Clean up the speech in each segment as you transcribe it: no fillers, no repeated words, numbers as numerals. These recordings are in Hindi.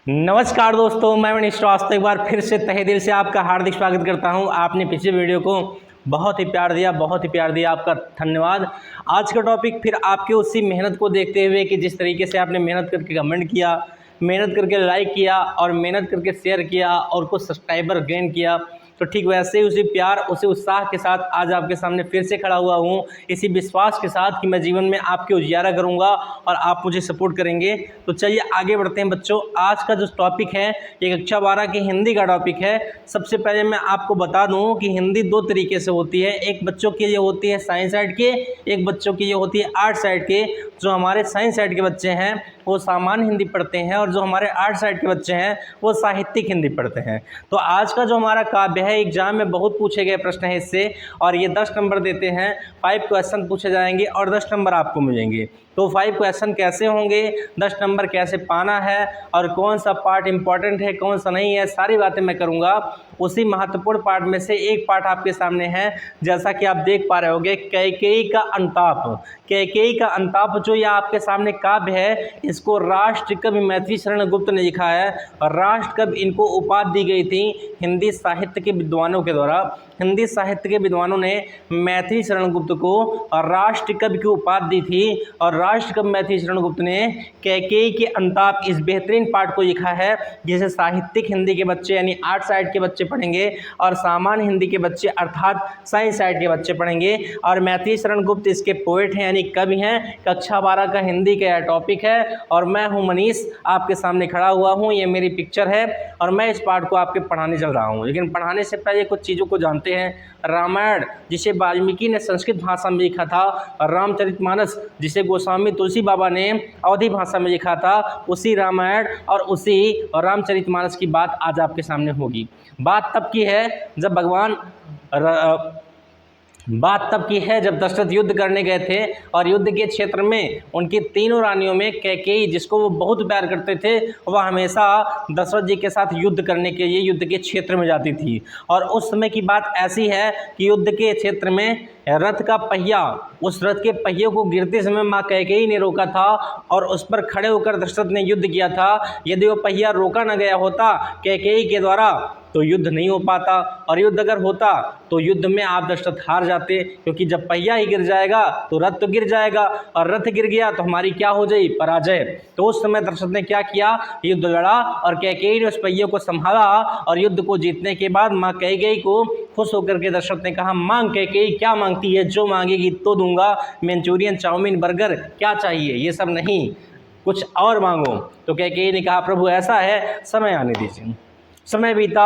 नमस्कार दोस्तों, मैं मनीष श्रीवास्तव एक बार फिर से तहे दिल से आपका हार्दिक स्वागत करता हूं। आपने पिछले वीडियो को बहुत ही प्यार दिया, आपका धन्यवाद। आज का टॉपिक फिर आपके उसी मेहनत को देखते हुए कि जिस तरीके से आपने मेहनत करके कमेंट किया, मेहनत करके लाइक किया और मेहनत करके शेयर किया और कुछ सब्सक्राइबर गेन किया, तो ठीक वैसे ही उसी प्यार उसी उत्साह के साथ आज आपके सामने फिर से खड़ा हुआ हूँ, इसी विश्वास के साथ कि मैं जीवन में आपके उजियारा करूँगा और आप मुझे सपोर्ट करेंगे। तो चलिए आगे बढ़ते हैं बच्चों। आज का जो टॉपिक है ये कक्षा 12 की हिंदी का टॉपिक है। सबसे पहले मैं आपको बता दूँ कि हिंदी दो तरीके से होती है। एक बच्चों के लिए होती है साइंस साइड के, एक बच्चों के लिए होती है आर्ट साइड के। जो हमारे साइंस साइड के बच्चे हैं वो सामान्य हिंदी पढ़ते हैं और जो हमारे आर्ट साइड के बच्चे हैं वो साहित्यिक हिंदी पढ़ते हैं। तो आज का जो हमारा काव्य है, एग्जाम में बहुत पूछे गए प्रश्न है इससे, और ये 10 नंबर देते हैं। 5 क्वेश्चन पूछे जाएंगे और 10 नंबर आपको मिलेंगे। तो 5 क्वेश्चन कैसे होंगे, 10 नंबर कैसे पाना है और कौन सा पार्ट इंपॉर्टेंट है कौन सा नहीं है, सारी बातें मैं करूँगा। उसी महत्वपूर्ण पार्ट में से एक पार्ट आपके सामने है, जैसा कि आप देख पा रहे होंगे, कैकेयी का अंताप। कैकेयी का अंताप जो ये आपके सामने काव्य है, इसको राष्ट्र कवि मैथिली शरण गुप्त ने लिखा है। और राष्ट्र कवि इनको उपाधि दी गई थी हिंदी साहित्य के विद्वानों के द्वारा। हिंदी साहित्य के विद्वानों ने मैथिली शरण गुप्त को राष्ट्र कवि की उपाधि दी थी और राष्ट्र कवि मैथिली शरण गुप्त ने कैकेयी के अंताप इस बेहतरीन पाठ को लिखा है, जिसे साहित्यिक हिंदी के बच्चे यानी आर्ट साइड के बच्चे पढ़ेंगे और सामान्य हिंदी के बच्चे अर्थात साइंस साइड के बच्चे पढ़ेंगे। और मैथिली शरण गुप्त इसके पोएट हैं यानी कवि हैं। कक्षा 12 का हिंदी का यह टॉपिक है और मैं हूं मनीष, आपके सामने खड़ा हुआ हूं। ये मेरी पिक्चर है और मैं इस पाठ को आपके पढ़ाने चल रहा हूं। लेकिन पढ़ाने से पहले कुछ चीज़ों को जानते हैं। रामायण जिसे वाल्मीकि ने संस्कृत भाषा में लिखा था और रामचरितमानस जिसे गोस्वामी तुलसी बाबा ने अवधी भाषा में लिखा था, उसी रामायण और उसी रामचरितमानस की बात आज आपके सामने होगी। बात तब की है जब दशरथ युद्ध करने गए थे और युद्ध के क्षेत्र में उनकी तीनों रानियों में कैकेयी, जिसको वो बहुत प्यार करते थे, वह हमेशा दशरथ जी के साथ युद्ध करने के लिए युद्ध के क्षेत्र में जाती थी। और उस समय की बात ऐसी है कि युद्ध के क्षेत्र में रथ का पहिया, उस रथ के पहिए को गिरते समय माँ कैकेयी ने रोका था और उस पर खड़े होकर दशरथ ने युद्ध किया था। यदि वो पहिया रोका न गया होता कैकेयी के द्वारा तो युद्ध नहीं हो पाता, और युद्ध अगर होता तो युद्ध में आप दशरथ हार जाते, क्योंकि जब पहिया ही गिर जाएगा तो रथ तो गिर जाएगा और रथ गिर गया तो हमारी क्या हो जाए, पराजय। तो उस समय दशरथ ने क्या किया, युद्ध लड़ा और कैकेयी ने उस पहिए को संभाला और युद्ध को जीतने के बाद माँ कैकेयी को खुश होकर के दशरथ ने कहा, मांग कैकेयी, क्या मांगती है, जो मांगेगी तो दूंगा, मंचूरियन, चाउमीन, बर्गर, क्या चाहिए, ये सब नहीं, कुछ और मांगो। तो कैकेयी ने कहा, प्रभु ऐसा है, समय आने दीजिए। समय बीता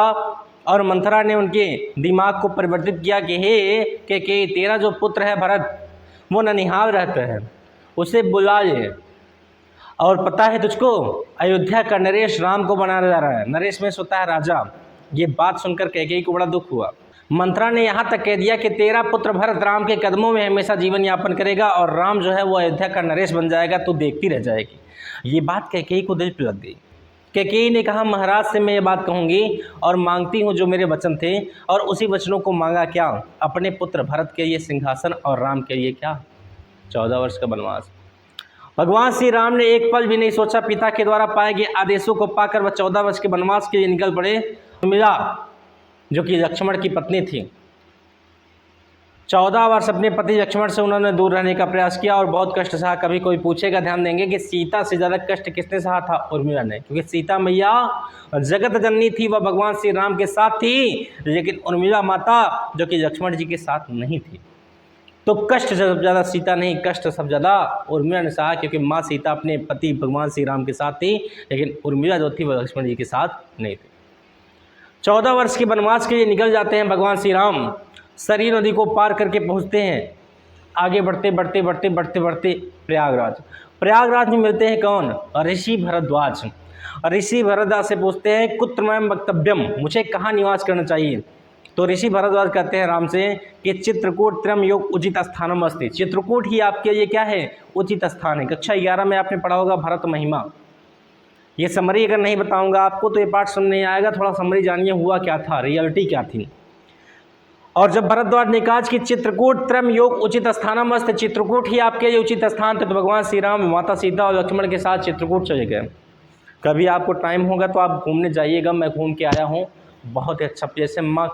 और मंथरा ने उनके दिमाग को परिवर्तित किया कि हे कैकेयी, तेरा जो पुत्र है भरत वो ननिहाल रहता है, उसे बुला ले। और पता है तुझको, अयोध्या का नरेश राम को बनाने जा रहा है। नरेश में होता है राजा। ये बात सुनकर कैकेयी को बड़ा दुख हुआ। मंथरा ने यहाँ तक कह दिया कि तेरा पुत्र भरत राम के कदमों में हमेशा जीवन यापन करेगा और राम जो है वो अयोध्या का नरेश बन जाएगा, तो देखती रह जाएगी। ये बात कैकेयी को दिल पर लग गई। कैकेयी ने कहा, महाराज से मैं ये बात कहूँगी और मांगती हूँ जो मेरे वचन थे, और उसी वचनों को मांगा क्या, अपने पुत्र भरत के लिए सिंहासन और राम के लिए क्या, 14 वर्ष का वनवास। भगवान श्री राम ने एक पल भी नहीं सोचा, पिता के द्वारा पाए गए आदेशों को पाकर वह 14 वर्ष के वनवास के लिए निकल पड़े। उर्मिला जो कि लक्ष्मण की पत्नी थी, 14 वर्ष अपने पति लक्ष्मण से उन्होंने दूर रहने का प्रयास किया और बहुत कष्ट सहा। कभी कोई पूछेगा, ध्यान देंगे कि सीता से ज़्यादा कष्ट किसने सहा था, उर्मिला ने, क्योंकि सीता मैया जगत जननी थी, वह भगवान श्री राम के साथ थी, लेकिन उर्मिला माता जो कि लक्ष्मण जी के साथ नहीं थी। तो कष्ट सब ज़्यादा सीता नहीं, कष्ट सब ज़्यादा उर्मिला ने सहा, क्योंकि माँ सीता अपने पति भगवान श्री राम के साथ थी, लेकिन उर्मिला जो थी वह लक्ष्मण जी के साथ नहीं थी। 14 वर्ष के वनवास के लिए निकल जाते हैं भगवान श्री राम। सरयू नदी को पार करके पहुंचते हैं। आगे बढ़ते प्रयागराज में मिलते हैं कौन, ऋषि भरद्वाज। ऋषि भरद्वाज से पूछते हैं, कुत्रमयम वक्तव्यम, मुझे कहाँ निवास करना चाहिए। तो ऋषि भरद्वाज कहते हैं राम से कि चित्रकूट त्रयम योग उचित स्थानम अस्ति। चित्रकूट ही आपके लिए क्या है, उचित स्थान है। कक्षा 11 में आपने पढ़ा होगा भरत महिमा। ये समरी अगर नहीं बताऊंगा आपको तो ये पाठ सुन नहीं आएगा। थोड़ा समरी जानिए, हुआ क्या था, रियलिटी क्या थी। और जब भरद्वाज ने कहा कि चित्रकूट त्रयम योग उचित स्थानम अस्ति, चित्रकूट ही आपके लिए उचित स्थान थे, तो भगवान श्री राम माता सीता और लक्ष्मण के साथ चित्रकूट चले गए। कभी आपको टाइम होगा तो आप घूमने जाइएगा, मैं घूम के आया हूँ, बहुत ही अच्छा। जैसे माँ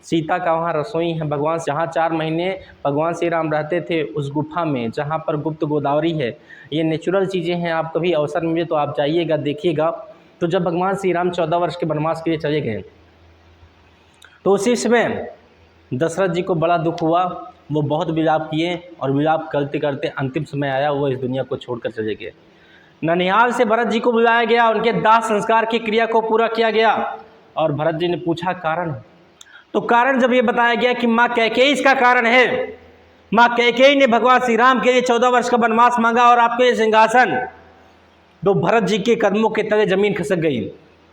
सीता का वहाँ रसोई है, भगवान जहाँ 4 महीने भगवान श्री राम रहते थे उस गुफा में, जहाँ पर गुप्त गोदावरी है। ये नेचुरल चीज़ें हैं, आप कभी अवसर मिले तो आप जाइएगा, देखिएगा। तो जब भगवान श्री राम 14 वर्ष के वनवास के लिए चले गए तो उसी समय दशरथ जी को बड़ा दुख हुआ, वो बहुत विलाप किए और विलाप करते करते अंतिम समय आया, वो इस दुनिया को छोड़कर चले गए। ननिहाल से भरत जी को बुलाया गया, उनके दाह संस्कार की क्रिया को पूरा किया गया और भरत जी ने पूछा कारण। तो कारण जब ये बताया गया कि माँ कैकेयी इसका कारण है, माँ कैकेयी ने भगवान श्री राम के लिए 14 वर्ष का वनवास मांगा और आपके लिए सिंहासन, तो भरत जी के कदमों के तले जमीन खिसक गई।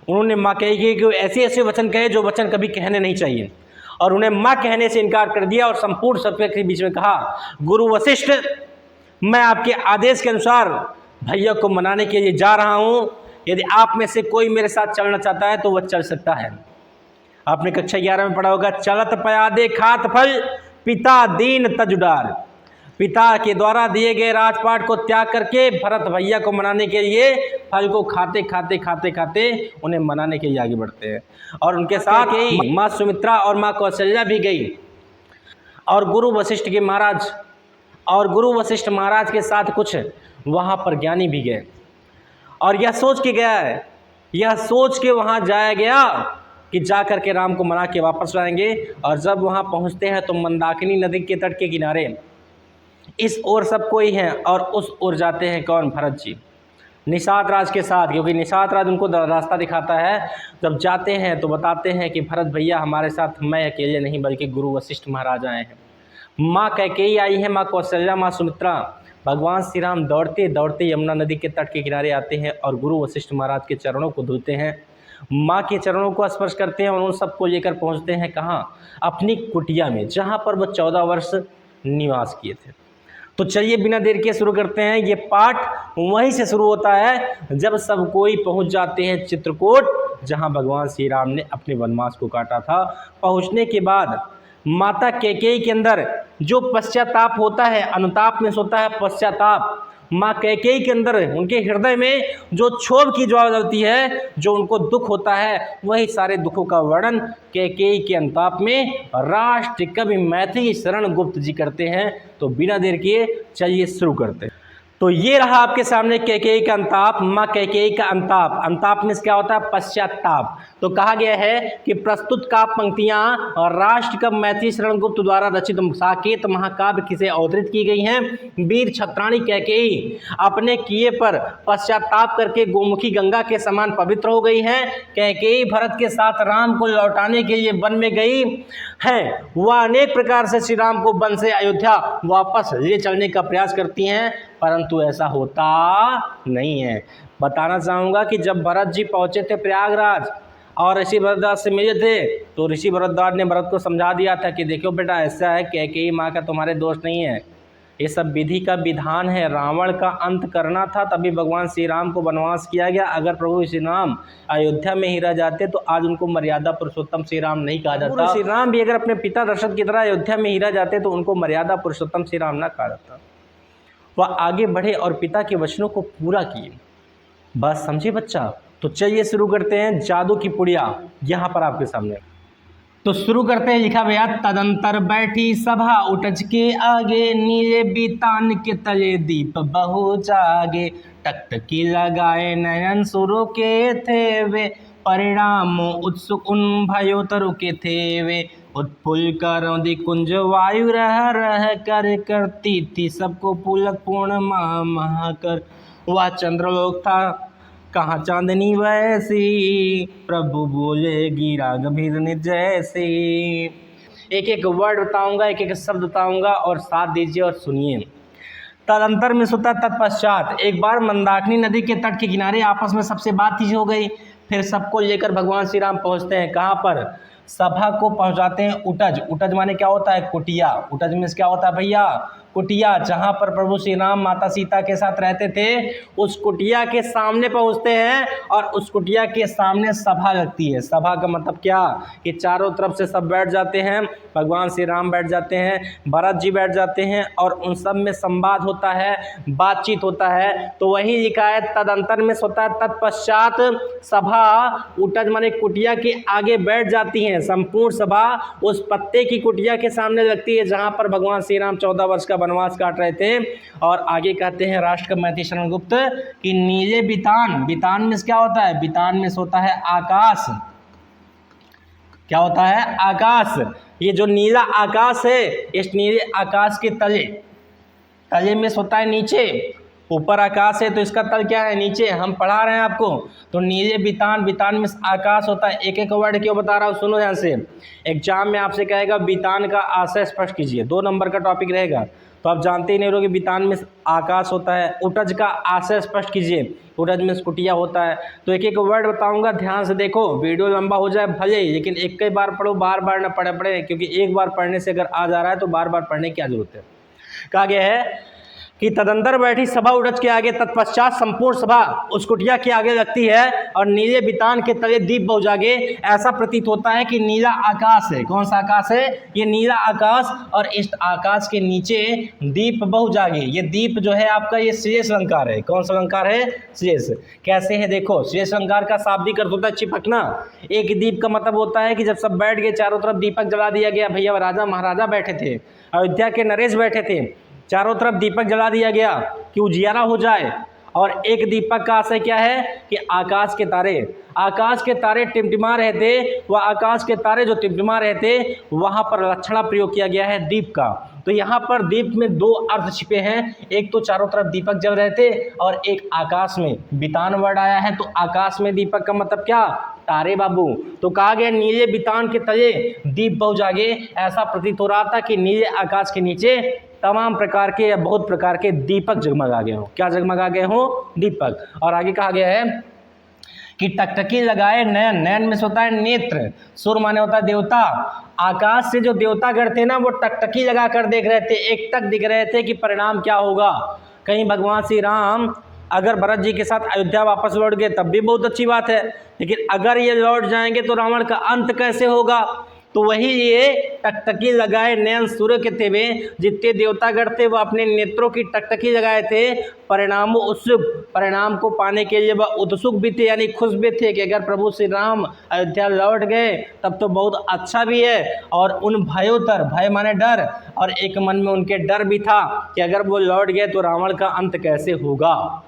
उन्होंने माँ कैकेयी को ऐसे ऐसे वचन कहे जो वचन कभी कहने नहीं चाहिए, और उन्हें माँ कहने से इनकार कर दिया और संपूर्ण सत्य के बीच में कहा, गुरु वशिष्ठ, मैं आपके आदेश के अनुसार भैया को मनाने के लिए जा रहा हूँ। यदि आप में से कोई मेरे साथ चलना चाहता है तो वह चल सकता है। आपने कक्षा 11 में पढ़ा होगा, चलत पयादे खात फल पिता दीन तजुडार। पिता के द्वारा दिए गए राजपाट को त्याग करके भरत भैया को मनाने के लिए फल को खाते खाते खाते खाते उन्हें मनाने के लिए आगे बढ़ते हैं। और उनके साथ ही माँ सुमित्रा और माँ कौशल्या भी गई और गुरु वशिष्ठ महाराज के साथ कुछ वहाँ पर ज्ञानी भी गए और यह सोच के वहाँ जाया गया कि जा कर के राम को मना के वापस लाएंगे। और जब वहाँ पहुँचते हैं तो मंदाकिनी नदी के तट के किनारे इस ओर सब कोई है और उस ओर जाते हैं कौन? भरत जी निषाद राज के साथ, क्योंकि निषाद राज उनको रास्ता दिखाता है। जब जाते हैं तो बताते हैं कि भरत भैया हमारे साथ मैं अकेले नहीं बल्कि गुरु वशिष्ठ महाराज आए हैं, माँ कैकेयी आई है, माँ कौशल्या, माँ सुमित्रा। भगवान श्री राम दौड़ते दौड़ते यमुना नदी के तट के किनारे आते हैं और गुरु वशिष्ठ महाराज के चरणों को धुलते हैं, माँ के चरणों को स्पर्श करते हैं और उन सबको लेकर पहुँचते हैं कहाँ? अपनी कुटिया में, जहाँ पर वो 14 वर्ष निवास किए थे। तो चलिए बिना देर के शुरू करते हैं। ये पाठ वहीं से शुरू होता है जब सब कोई पहुंच जाते हैं चित्रकूट, जहां भगवान श्री राम ने अपने वनवास को काटा था। पहुंचने के बाद माता कैकेयी के अंदर जो पश्चाताप होता है, अनुताप में होता है पश्चाताप, माँ कैकेयी के अंदर उनके हृदय में जो क्षोभ की ज्वाला जलती है, जो उनको दुख होता है, वही सारे दुखों का वर्णन कैकेयी के अनुताप में राष्ट्र कवि मैथिली शरण गुप्त जी करते हैं। तो बिना देर किए चलिए शुरू करते हैं। तो ये रहा आपके सामने कैकेयी का अंताप, माँ कैकेयी का अंताप। अंताप में क्या होता है? पश्चाताप। तो कहा गया है कि प्रस्तुत काव्य पंक्तियाँ और राष्ट्र कवि मैथिली शरण गुप्त द्वारा रचित साकेत महाकाव्य किसे अवतरित की गई हैं। वीर छत्राणी कैकेयी अपने किए पर पश्चाताप करके गोमुखी गंगा के समान पवित्र हो गई हैं। कैकेयी भरत के साथ राम को लौटाने के लिए वन में गई है। वह अनेक प्रकार से श्री राम को वन से अयोध्या वापस ले चलने का प्रयास करती हैं, परंतु ऐसा होता नहीं है। बताना चाहूँगा कि जब भरत जी पहुँचे थे प्रयागराज और ऋषि भरद्वाज से मिले थे, तो ऋषि भरद्वाज ने भरत को समझा दिया था कि देखो बेटा, ऐसा है कैकेयी माँ का तुम्हारे दोष नहीं है, ये सब विधि का विधान है। रावण का अंत करना था, तभी भगवान श्री राम को वनवास किया गया। अगर प्रभु श्री राम अयोध्या में ही रह जाते तो आज उनको मर्यादा पुरुषोत्तम श्री राम नहीं कहा जाता। श्री राम भी अगर अपने पिता दशरथ की तरह अयोध्या में ही रह जाते तो उनको मर्यादा पुरुषोत्तम श्री राम ना कहा जाता। वह आगे बढ़े और पिता के वचनों को पूरा किए। बात समझे बच्चा? तो चलिए शुरू करते हैं। जादू की पुड़िया यहाँ पर आपके सामने। तो शुरू करते हैं। लिखा भैया, तदंतर बैठी सभा उठज के आगे, नीले बीतान के तले दीप बहु जागे, टकटकी लगाए नयन सुरु के थे वे, परिणाम उत्सुक उन भयो तरु के थे वे, उत्फुल्ल करौंदी कुंज वायु रह रह कर करती थी सबको पुलक पूर्ण महा कर। वह चंद्रलोक था कहाँ चांदनी वैसी, प्रभु बोले गिरा गंभीर निज जैसी। एक एक वर्ड बताऊंगा, एक एक शब्द बताऊंगा और साथ दीजिए और सुनिए। तदंतर में सुता तत्पश्चात एक बार मंदाकिनी नदी के तट के किनारे आपस में सबसे बातचीत हो गई। फिर सबको लेकर भगवान श्री राम पहुँचते हैं कहाँ पर? सभा को पहुंचाते हैं उटज। उटज माने क्या होता है? कुटिया। उटज में क्या होता है भैया? कुटिया। जहां पर प्रभु श्री राम माता सीता के साथ रहते थे उस कुटिया के सामने पहुंचते हैं और उस कुटिया के सामने सभा लगती है। सभा का मतलब क्या? कि चारों तरफ से सब बैठ जाते हैं, भगवान श्री राम बैठ जाते हैं, भरत जी बैठ जाते हैं और उन सब में संवाद होता है, बातचीत होता है। तो वही लिखा है तदंतर में होता है तत्पश्चात सभा उटज माने कुटिया के आगे बैठ जाती है। संपूर्ण सभा उस पत्ते की कुटिया के सामने लगती है जहां पर भगवान श्री राम 14 वर्ष का वनवास काट रहे थे। और आगे कहते हैं राष्ट्र का महर्षि शरणगुप्त कि नीले बितान, बितान में क्या होता है? बितान में होता है आकाश। क्या होता है? आकाश। ये जो नीला आकाश है इस नीले आकाश के तले, तले में होता है नीचे। ऊपर आकाश है तो इसका तल क्या है? नीचे। हम पढ़ा रहे हैं आपको। तो नीले बितान, बितान में आकाश होता है। एक एक वर्ड क्यों बता रहा हूँ सुनो ध्यान से। एग्जाम में आपसे कहेगा बितान का आशय स्पष्ट कीजिए, 2 नंबर का टॉपिक रहेगा। तो आप जानते ही नहीं रहोगे बितान में आकाश होता है। उटज का आशय स्पष्ट कीजिए, उटज में कुटिया होता है। तो एक एक वर्ड बताऊंगा, ध्यान से देखो। वीडियो लंबा हो जाए भले ही, लेकिन एक कई बार पढ़ो, बार बार ना पढ़े, क्योंकि एक बार पढ़ने से अगर आ जा रहा है तो बार बार पढ़ने की क्या जरूरत है। कहा गया है कि तदंतर बैठी सभा उटज के आगे, तत्पश्चात संपूर्ण सभा उस कुटिया के आगे लगती है और नीले बितान के तले दीप बहु जागे। ऐसा प्रतीत होता है कि नीला आकाश है। कौन सा आकाश है? ये नीला आकाश। और इस आकाश के नीचे दीप बहु जागे। ये दीप जो है आपका ये श्रेष्ठ अलंकार है। कौन सा अलंकार है? श्रेष्ठ। कैसे है देखो, श्रेष्ठ अलंकार का शाब्दिक अर्थ होता है चिपकना। एक दीप का मतलब होता है कि जब सब बैठ गए, चारों तरफ दीपक जला दिया गया। भैया राजा महाराजा बैठे थे, अयोध्या के नरेश बैठे थे, चारों तरफ दीपक जला दिया गया कि उजियारा हो जाए। और एक दीपक का आशय क्या है? कि आकाश के तारे, आकाश के तारे टिमटिमा रहे थे। वह आकाश के तारे जो टिमटिमा रहे थे वहाँ पर लक्षणा प्रयोग किया गया है दीप का। तो यहाँ पर दीप में 2 अर्थ छिपे हैं। एक तो चारों तरफ दीपक जल रहे थे और एक आकाश में बितान वर्ड आया है। तो आकाश में दीपक का मतलब क्या? तारे बाबू। तो कहा गया नीले बितान के तले दीप बहु जागे। ऐसा प्रतीत हो रहा था कि नीले आकाश के नीचे तमाम प्रकार के या बहुत प्रकार के दीपक जगमगा गए हों। क्या जगमगा गए हों? दीपक। और आगे कहा गया है कि टकटकी लगाए नयन, नयन में होता है नेत्र, सुर माने होता है देवता। आकाश से जो देवतागण थे ना वो टकटकी लगा कर देख रहे थे, एकटक दिख रहे थे कि परिणाम क्या होगा। कहीं भगवान श्री राम अगर भरत जी के साथ अयोध्या वापस लौट गए तब भी बहुत अच्छी बात है, लेकिन अगर ये लौट जाएंगे तो रावण का अंत कैसे होगा। तो वही ये टकटकी लगाए नयन सूर्य के थे वे, जितने देवतागण थे वो अपने नेत्रों की टकटकी लगाए थे। परिणामों उत्सुक, परिणाम को पाने के लिए वह उत्सुक भी थे, यानी खुश भी थे कि अगर प्रभु श्री राम अयोध्या लौट गए तब तो बहुत अच्छा भी है। और उन भयोत्तर, भय माने डर, और एक मन में उनके डर भी था कि अगर वो लौट गए तो रावण का अंत कैसे होगा।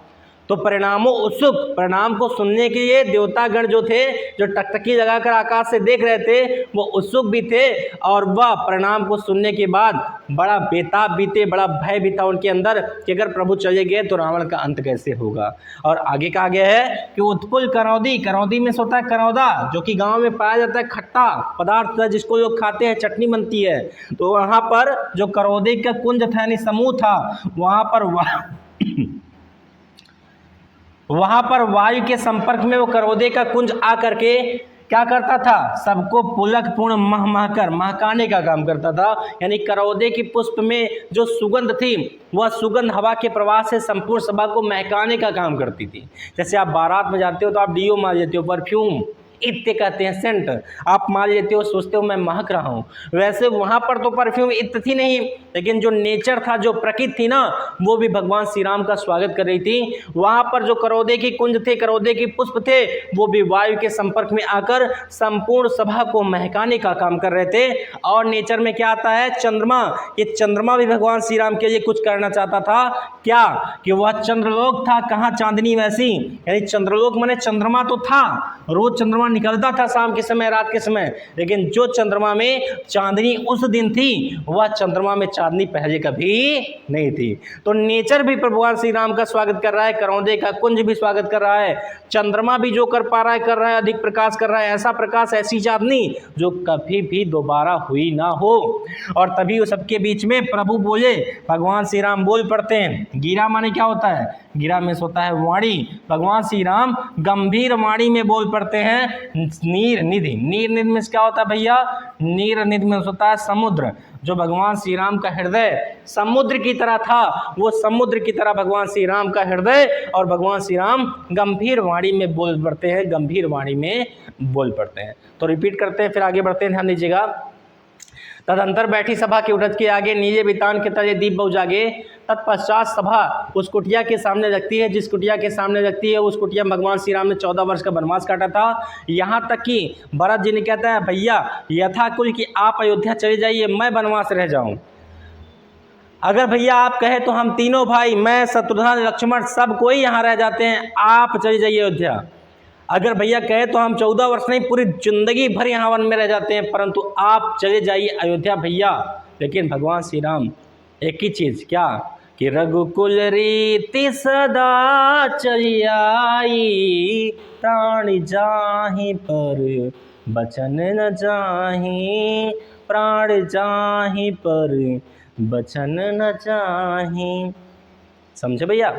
तो परिणामों उत्सुक, परिणाम को सुनने के लिए देवतागण जो थे, जो टकटकी लगाकर आकाश से देख रहे थे, वो उत्सुक भी थे और वह परिणाम को सुनने के बाद बड़ा बेताब भी थे, बड़ा भय भी था उनके अंदर कि अगर प्रभु चले गए तो रावण का अंत कैसे होगा। और आगे कहा गया है कि उत्पुल करौदी, करौदी में होता है करौदा, जो कि गाँव में पाया जाता है, खट्टा पदार्थ है जिसको लोग खाते हैं, चटनी बनती है। तो वहाँ पर जो करौदी का कुंज था यानी समूह था, वहाँ पर वायु के संपर्क में वो करौदे का कुंज आ करके क्या करता था? सबको पुलक पूर्ण महकर महकाने का काम करता था। यानी करौदे की पुष्प में जो सुगंध थी वह सुगंध हवा के प्रवाह से संपूर्ण सभा को महकाने का काम करती थी। जैसे आप बारात में जाते हो तो आप डीओ मार लेते हो, परफ्यूम इत्ते कहते हैं, सेंट आप मान लेते हो, सोचते हो मैं महक रहा हूँ। वैसे वहाँ पर तो परफ्यूम इत्ते थी नहीं, लेकिन जो नेचर था, जो प्रकृति थी ना, वो भी भगवान श्री राम का स्वागत कर रही थी। वहाँ पर जो करौदे की कुंज थे, करौदे की पुष्प थे, वो भी वायु के संपर्क में आकर संपूर्ण सभा को महकाने का काम कर रहे थे। और नेचर में क्या आता है? चंद्रमा। ये चंद्रमा भी भगवान श्री राम के लिए कुछ करना चाहता था। क्या? कि वह चंद्रलोक था, कहाँ चांदनी वैसी, यानी चंद्रलोक माने चंद्रमा तो था, रोज चंद्रमा निकलता था शाम के समय, रात के समय, लेकिन जो चंद्रमा में चांदनी उस दिन थी वह चंद्रमा में चांदनी पहले कभी नहीं थी। तो नेचर भी भगवान श्री राम का स्वागत कर रहा है, करौदे का कुंज भी स्वागत कर रहा है, चंद्रमा भी जो कर पा रहा है कर रहा है, अधिक प्रकाश कर रहा है, ऐसा प्रकाश, ऐसी चांदनी जो कभी भी दोबारा हुई ना हो। और तभी वो सबके बीच में प्रभु बोले, भगवान श्री राम बोल पड़ते हैं। गिरा माने क्या होता है? गिरा में होता है वाणी। भगवान श्री राम गंभीर वाणी में बोल पड़ते हैं नीर निधि। नीर निधि में क्या होता है भैया? नीर निधि में होता है समुद्र। जो भगवान श्री राम का हृदय समुद्र की तरह था, वो समुद्र की तरह भगवान श्री राम का हृदय, और भगवान श्री राम गंभीर वाणी में बोल पड़ते हैं, गंभीर वाणी में बोल पड़ते हैं। तो रिपीट करते हैं, फिर आगे बढ़ते हैं, ध्यान दीजिएगा। तदंतर बैठी सभा के उठत के आगे, नीजे बितान के तले दीप बहु जागे। तत्पश्चात सभा उस कुटिया के सामने रखती है, जिस कुटिया के सामने रखती है उस कुटिया में भगवान श्री राम ने 14 वर्ष का वनवास काटा था। यहाँ तक कि भरत जी ने कहता है, भैया यथाकुल कि आप अयोध्या चले जाइए, मैं वनवास रह जाऊं। अगर भैया आप कहे तो हम तीनों भाई, मैं, शत्रुघ्न, लक्ष्मण, सब कोई यहाँ रह जाते हैं, आप चले जाइए अयोध्या। अगर भैया कहे तो हम 14 वर्ष नहीं, पूरी जिंदगी भर यहाँ वन में रह जाते हैं, परंतु आप चले जाइए अयोध्या भैया। लेकिन भगवान श्री राम एक ही चीज़, क्या कि रघुकुल रीति सदा चली आई, प्राण जाहि पर बचन न जाहि, प्राण जाहि पर बचन न जाहि। समझे भैया?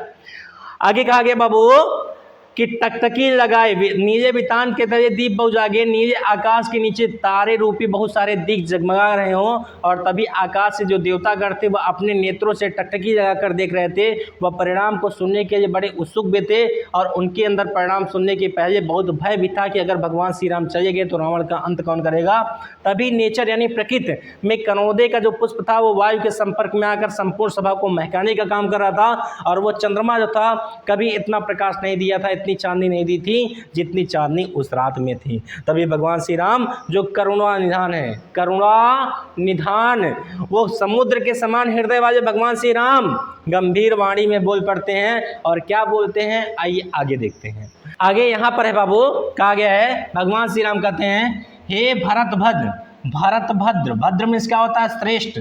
आगे कहा गया बाबू कि टकटकी लगाए, नीले बितान के तले दीप बहु जागे, नीले आकाश के नीचे तारे रूपी बहुत सारे दीप जगमगा रहे हों, और तभी आकाश से जो देवतागण थे वह अपने नेत्रों से टकटकी लगाकर देख रहे थे। वह परिणाम को सुनने के लिए बड़े उत्सुक भी थे, और उनके अंदर परिणाम सुनने के पहले बहुत भय भी था कि अगर भगवान श्री राम चले गए तो रावण का अंत कौन करेगा। तभी नेचर यानी प्रकृति में कनौदे का जो पुष्प था वो वायु के संपर्क में आकर संपूर्ण सभा को महकाने का काम कर रहा था, और वो चंद्रमा जो था कभी इतना प्रकाश नहीं दिया था, इतनी चांदनी नहीं दी थी जितनी चांदनी उस रात में थी। तभी भगवान श्री राम जो करुणा निधान है, करुणा निधान, वो समुद्र के समान हृदय वाले भगवान श्री राम गंभीर वाणी में बोल पड़ते हैं। और क्या बोलते हैं, आइए आगे देखते हैं। आगे यहाँ पर है बाबू, कहा गया है, भगवान श्री राम कहते हैं, हे भरत भद्र, भरत भद्र, भद्र में क्या होता है? श्रेष्ठ।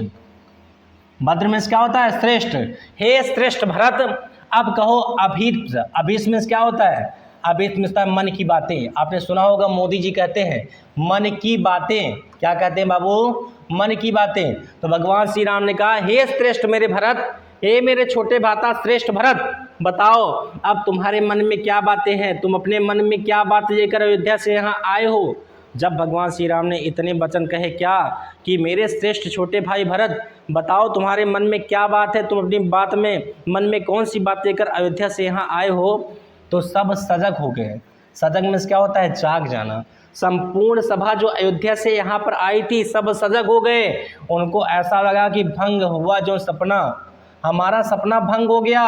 भद्र में क्या होता है? श्रेष्ठ। हे श्रेष्ठ भरत, अब कहो अभीत। अभीत में क्या होता है? अभीत में होता है मन की बातें। आपने सुना होगा मोदी जी कहते हैं मन की बातें। क्या कहते हैं बाबू? मन की बातें। तो भगवान श्री राम ने कहा, हे श्रेष्ठ मेरे भरत, हे मेरे छोटे भ्राता श्रेष्ठ भरत, बताओ अब तुम्हारे मन में क्या बातें हैं, तुम अपने मन में क्या बात लेकर अयोध्या से यहाँ आए हो। जब भगवान श्री राम ने इतने वचन कहे, क्या कि मेरे श्रेष्ठ छोटे भाई भरत, बताओ तुम्हारे मन में क्या बात है, तुम अपनी बात में मन में कौन सी बात लेकर अयोध्या से यहाँ आए हो। तो सब सजग हो गए। सजग में क्या होता है? जाग जाना। संपूर्ण सभा जो अयोध्या से यहाँ पर आई थी सब सजग हो गए। उनको ऐसा लगा कि भंग हुआ जो सपना, हमारा सपना भंग हो गया।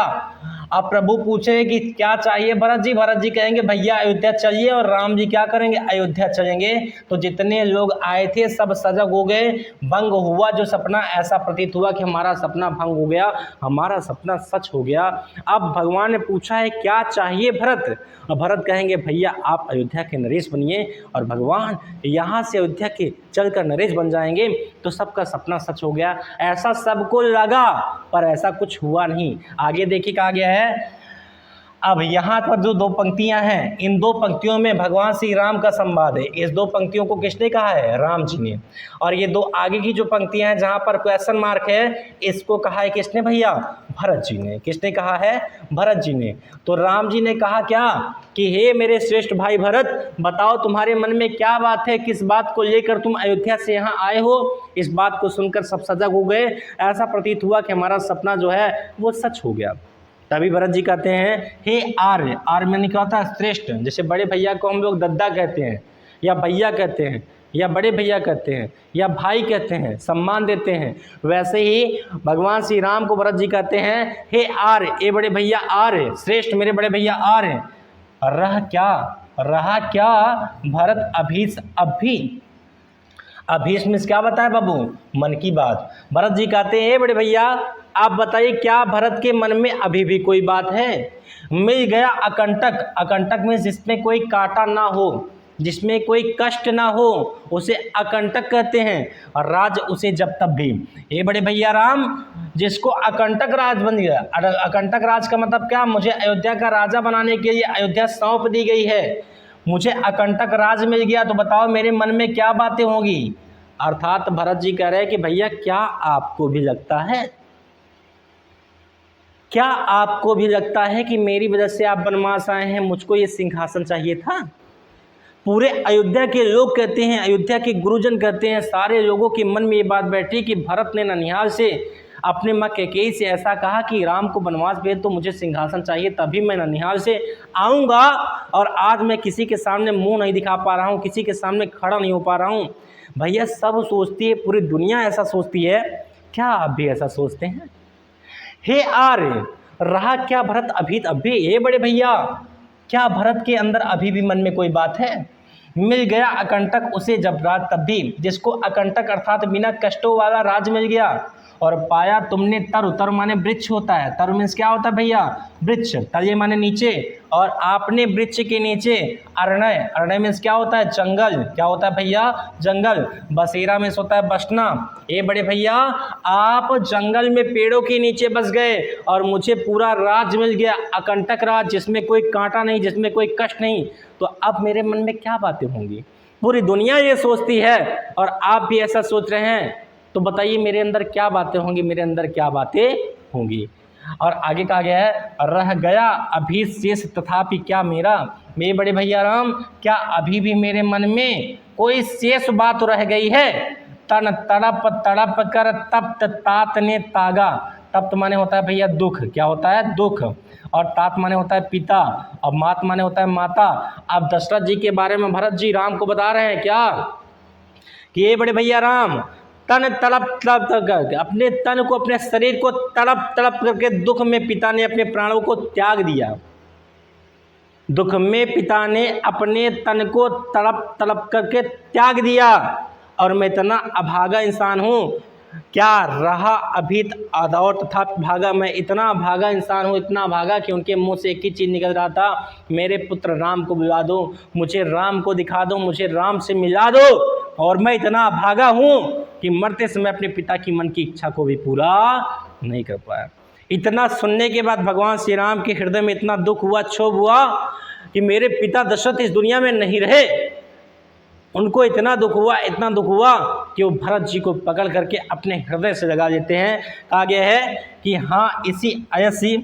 अब प्रभु पूछे कि क्या चाहिए भरत जी? भरत जी कहेंगे भैया अयोध्या चलिए, और राम जी क्या करेंगे? अयोध्या चलेंगे। तो जितने लोग आए थे सब सजग हो गए। भंग हुआ जो सपना, ऐसा प्रतीत हुआ कि हमारा सपना भंग हो गया, हमारा सपना सच हो गया। अब भगवान ने पूछा है क्या चाहिए भरत? और भरत कहेंगे भैया आप अयोध्या के नरेश बनिए, और भगवान यहाँ से अयोध्या के चलकर नरेश बन जाएंगे तो सबका सपना सच हो गया। ऐसा सबको लगा, पर ऐसा कुछ हुआ नहीं। आगे देखिए कहा गया है, अब यहाँ पर जो दो पंक्तियां हैं, इन दो पंक्तियों में भगवान श्री राम का संवाद है। इस दो पंक्तियों को किसने कहा है? राम जी ने। और ये दो आगे की जो पंक्तियां हैं जहाँ पर क्वेश्चन मार्क है, इसको कहा है किसने भैया? भरत जी ने। किसने कहा है? भरत जी ने। तो राम जी ने कहा क्या कि हे मेरे श्रेष्ठ भाई भरत, बताओ तुम्हारे मन में क्या बात है, किस बात को लेकर तुम अयोध्या से यहाँ आए हो। इस बात को सुनकर सब सजग हो गए। ऐसा प्रतीत हुआ कि हमारा सपना जो है वो सच हो गया। तभी भरत जी कहते हैं, हे आर्य, आर्य में क्या होता है? श्रेष्ठ। जैसे बड़े भैया को हम लोग दद्दा कहते हैं, या भैया कहते हैं, या बड़े भैया कहते हैं, या भाई कहते हैं, सम्मान देते हैं, वैसे ही भगवान श्री राम को भरत जी कहते हैं, हे आर्य, ए बड़े भैया आर्य, श्रेष्ठ मेरे बड़े भैया आर्य। रहा क्या भरत अभीस? अभीस में क्या बताया बाबू? मन की बात। भरत जी कहते हैं, बड़े भैया आप बताइए क्या भरत के मन में अभी भी कोई बात है? मिल गया अकंटक। अकंटक में जिसमें कोई कांटा ना हो, जिसमें कोई कष्ट ना हो, उसे अकंटक कहते हैं। और राज उसे जब तब भी। ये बड़े भैया राम, जिसको अकंटक राज बन गया। अकंटक राज का मतलब क्या? मुझे अयोध्या का राजा बनाने के लिए अयोध्या सौंप दी गई है, मुझे अकंटक राज मिल गया, तो बताओ मेरे मन में क्या बातें होंगी। अर्थात भरत जी कह रहे हैं कि भैया क्या आपको भी लगता है, क्या आपको भी लगता है कि मेरी वजह से आप वनवास आए हैं, मुझको ये सिंहासन चाहिए था? पूरे अयोध्या के लोग कहते हैं, अयोध्या के गुरुजन कहते हैं, सारे लोगों के मन में ये बात बैठी कि भरत ने ननिहाल से अपने माँ कैकेयी से ऐसा कहा कि राम को वनवास भेज तो मुझे सिंहासन चाहिए, तभी मैं ननिहाल से आऊँगा। और आज मैं किसी के सामने मुंह नहीं दिखा पा रहा हूँ, किसी के सामने खड़ा नहीं हो पा रहा हूँ। भैया सब सोचती है, पूरी दुनिया ऐसा सोचती है, क्या आप भी ऐसा सोचते हैं? हे आर्य, रहा क्या भरत अभी? ये बड़े भैया, क्या भरत के अंदर अभी भी मन में कोई बात है? मिल गया अकंटक उसे जब राज तब भी, जिसको अकंटक अर्थात बिना कष्टों वाला राज मिल गया। और पाया तुमने तर माने वृक्ष होता है, तर मीन्स क्या होता है भैया? वृक्ष। तले माने नीचे, और आपने वृक्ष के नीचे अरण्य, अरण्य मीन्स क्या होता है? जंगल। क्या होता है भैया? जंगल। बसेरा मीन्स होता है बसना। ये बड़े भैया, आप जंगल में पेड़ों के नीचे बस गए और मुझे पूरा राज मिल गया, अकंटक राज, जिसमें कोई कांटा नहीं, जिसमें कोई कष्ट नहीं। तो अब मेरे मन में क्या बातें होंगी? पूरी दुनिया ये सोचती है और आप भी ऐसा सोच रहे हैं, तो बताइए मेरे अंदर क्या बातें होंगी, मेरे अंदर क्या बातें होंगी? और आगे कहा गया है, रह गया अभी शेष तथापि क्या मेरा, मेरे बड़े भैया राम, क्या अभी भी मेरे मन में कोई शेष बात रह गई है? तन तड़प तड़प कर तप्त तात ने तागा। तप्त माने होता है भैया दुख। क्या होता है? दुख। और तात माने होता है पिता, और मात माने होता है माता। अब दशरथ जी के बारे में भरत जी राम को बता रहे हैं क्या कि ये बड़े भैया राम, तन तड़प तड़प करके, अपने तन को, अपने शरीर को तड़प तड़प करके दुख में पिता ने अपने प्राणों को त्याग दिया। दुख में पिता ने अपने तन को तड़प तड़प करके त्याग दिया, और मैं इतना अभागा इंसान हूँ, क्या रहा अभी अदौर तथा भागा, मैं इतना भागा इंसान हूँ, इतना भागा कि उनके मुंह से एक ही चीज़ निकल रहा था, मेरे पुत्र राम को बुला दो, मुझे राम को दिखा दो, मुझे राम से मिला दो। और मैं इतना भागा हूँ कि मरते समय अपने पिता की मन की इच्छा को भी पूरा नहीं कर पाया। इतना सुनने के बाद भगवान श्री राम के हृदय में इतना दुख हुआ, क्षोभ हुआ कि मेरे पिता दशरथ इस दुनिया में नहीं रहे। उनको इतना दुख हुआ, इतना दुख हुआ कि वो भरत जी को पकड़ करके अपने हृदय से लगा देते हैं। कहा गया है कि हाँ, इसी अयसी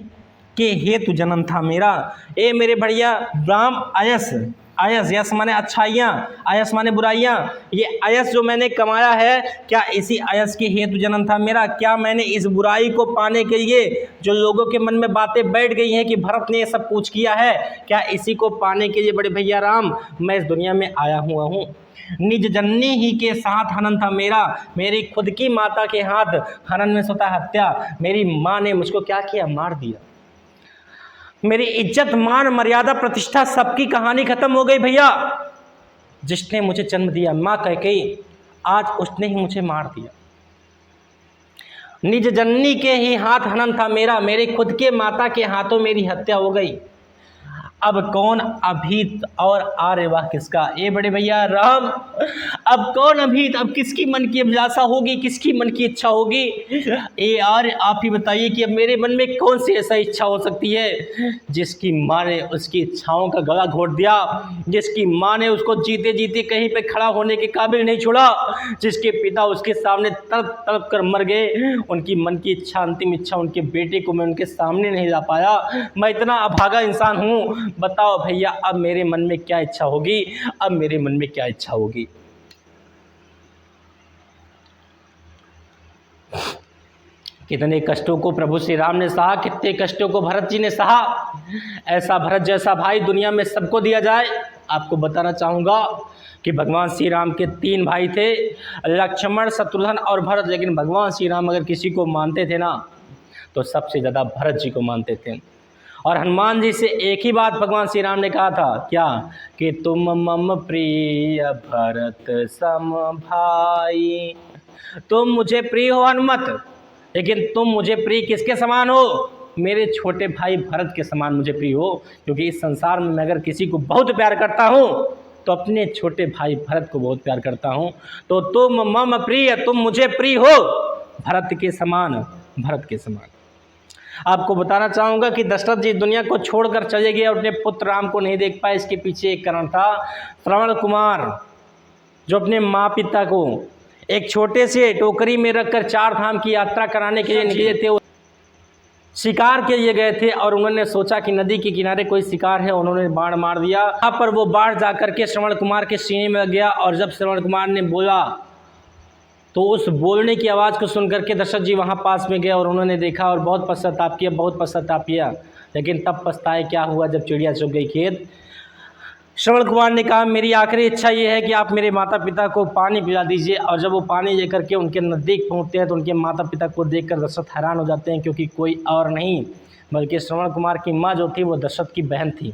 के हेतु जन्म था मेरा। ए मेरे बढ़िया राम, अयस, अयस, यस माने अच्छाइयाँ, अयस माने बुराइयाँ। ये अयस जो मैंने कमाया है, क्या इसी अयस के हेतु जन्म था मेरा? क्या मैंने इस बुराई को पाने के लिए, जो लोगों के मन में बातें बैठ गई हैं कि भरत ने ये सब कुछ किया है, क्या इसी को पाने के लिए बड़े भैया राम मैं इस दुनिया में आया हुआ हूँ? निज जननी ही के साथ हनन था मेरा, मेरी खुद की माता के हाथ, हनन में सोता हत्या, मेरी माँ ने मुझको क्या किया? मार दिया। मेरी इज्जत, मान, मर्यादा, प्रतिष्ठा, सबकी कहानी खत्म हो गई भैया। जिसने मुझे जन्म दिया, माँ कैकेयी, आज उसने ही मुझे मार दिया। निज जननी के ही हाथ हनन था मेरा, मेरे खुद के माता के हाथों मेरी हत्या हो गई। अब कौन अभीत और आर्यवाह किसका? ये बड़े भैया राम, अब कौन अभीत, अब किसकी मन की अभिलाषा होगी, किसकी मन की इच्छा होगी? ये आर्य आप ही बताइए कि अब मेरे मन में कौन सी ऐसा इच्छा हो सकती है जिसकी माँ ने उसकी इच्छाओं का गला घोट दिया, जिसकी माँ ने उसको जीते जीते कहीं पे खड़ा होने के काबिल नहीं छोड़ा, जिसके पिता उसके सामने तड़प तड़प कर मर गए, उनकी मन की इच्छा, अंतिम इच्छा, उनके बेटे को मैं उनके सामने नहीं ला पाया। मैं इतना अभागा इंसान हूँ। बताओ भैया अब मेरे मन में क्या इच्छा होगी? अब मेरे मन में क्या इच्छा होगी? कितने कष्टों को प्रभु श्री राम ने सहा, कितने कष्टों को भरत जी ने सहा। ऐसा भरत जैसा भाई दुनिया में सबको दिया जाए। आपको बताना चाहूँगा कि भगवान श्री राम के 3 भाई थे, लक्ष्मण, शत्रुघ्न और भरत। लेकिन भगवान श्री राम अगर किसी को मानते थे ना, तो सबसे ज़्यादा भरत जी को मानते थे। और हनुमान जी से एक ही बात भगवान श्री राम ने कहा था, क्या? कि तुम मम प्रिय भरत सम भाई। तुम मुझे प्रिय हो हनुमत, लेकिन तुम मुझे प्रिय किसके समान हो? मेरे छोटे भाई भरत के समान मुझे प्रिय हो। क्योंकि इस संसार में मैं अगर किसी को बहुत प्यार करता हूँ तो अपने छोटे भाई भरत को बहुत प्यार करता हूँ। तो तुम मम प्रिय, तुम मुझे प्रिय हो भरत के समान, भरत के समान। आपको बताना चाहूँगा कि दशरथ जी दुनिया को छोड़कर चले गए और अपने पुत्र राम को नहीं देख पाए। इसके पीछे एक कारण था। श्रवण कुमार जो अपने माँ पिता को एक छोटे से टोकरी में रखकर 4 धाम की यात्रा कराने के लिए निकले थे, शिकार के लिए गए थे और उन्होंने सोचा कि नदी के किनारे कोई शिकार है, उन्होंने बाण मार दिया। वहाँ पर वो बाण जा करके श्रवण कुमार के सीने में लग गया और जब श्रवण कुमार ने बोला तो उस बोलने की आवाज़ को सुन करके दशरथ जी वहाँ पास में गए और उन्होंने देखा और बहुत पश्चाताप किया, बहुत पश्चाताप किया। लेकिन तब पछताए क्या हुआ जब चिड़िया चुग गई खेत। श्रवण कुमार ने कहा मेरी आखिरी इच्छा ये है कि आप मेरे माता पिता को पानी पिला दीजिए। और जब वो पानी लेकर के उनके नज़दीक पहुँचते हैं तो उनके माता पिता को देखकर दशरथ हैरान हो जाते हैं, क्योंकि कोई और नहीं बल्कि श्रवण कुमार की माँ जो थी वो दशरथ की बहन थी।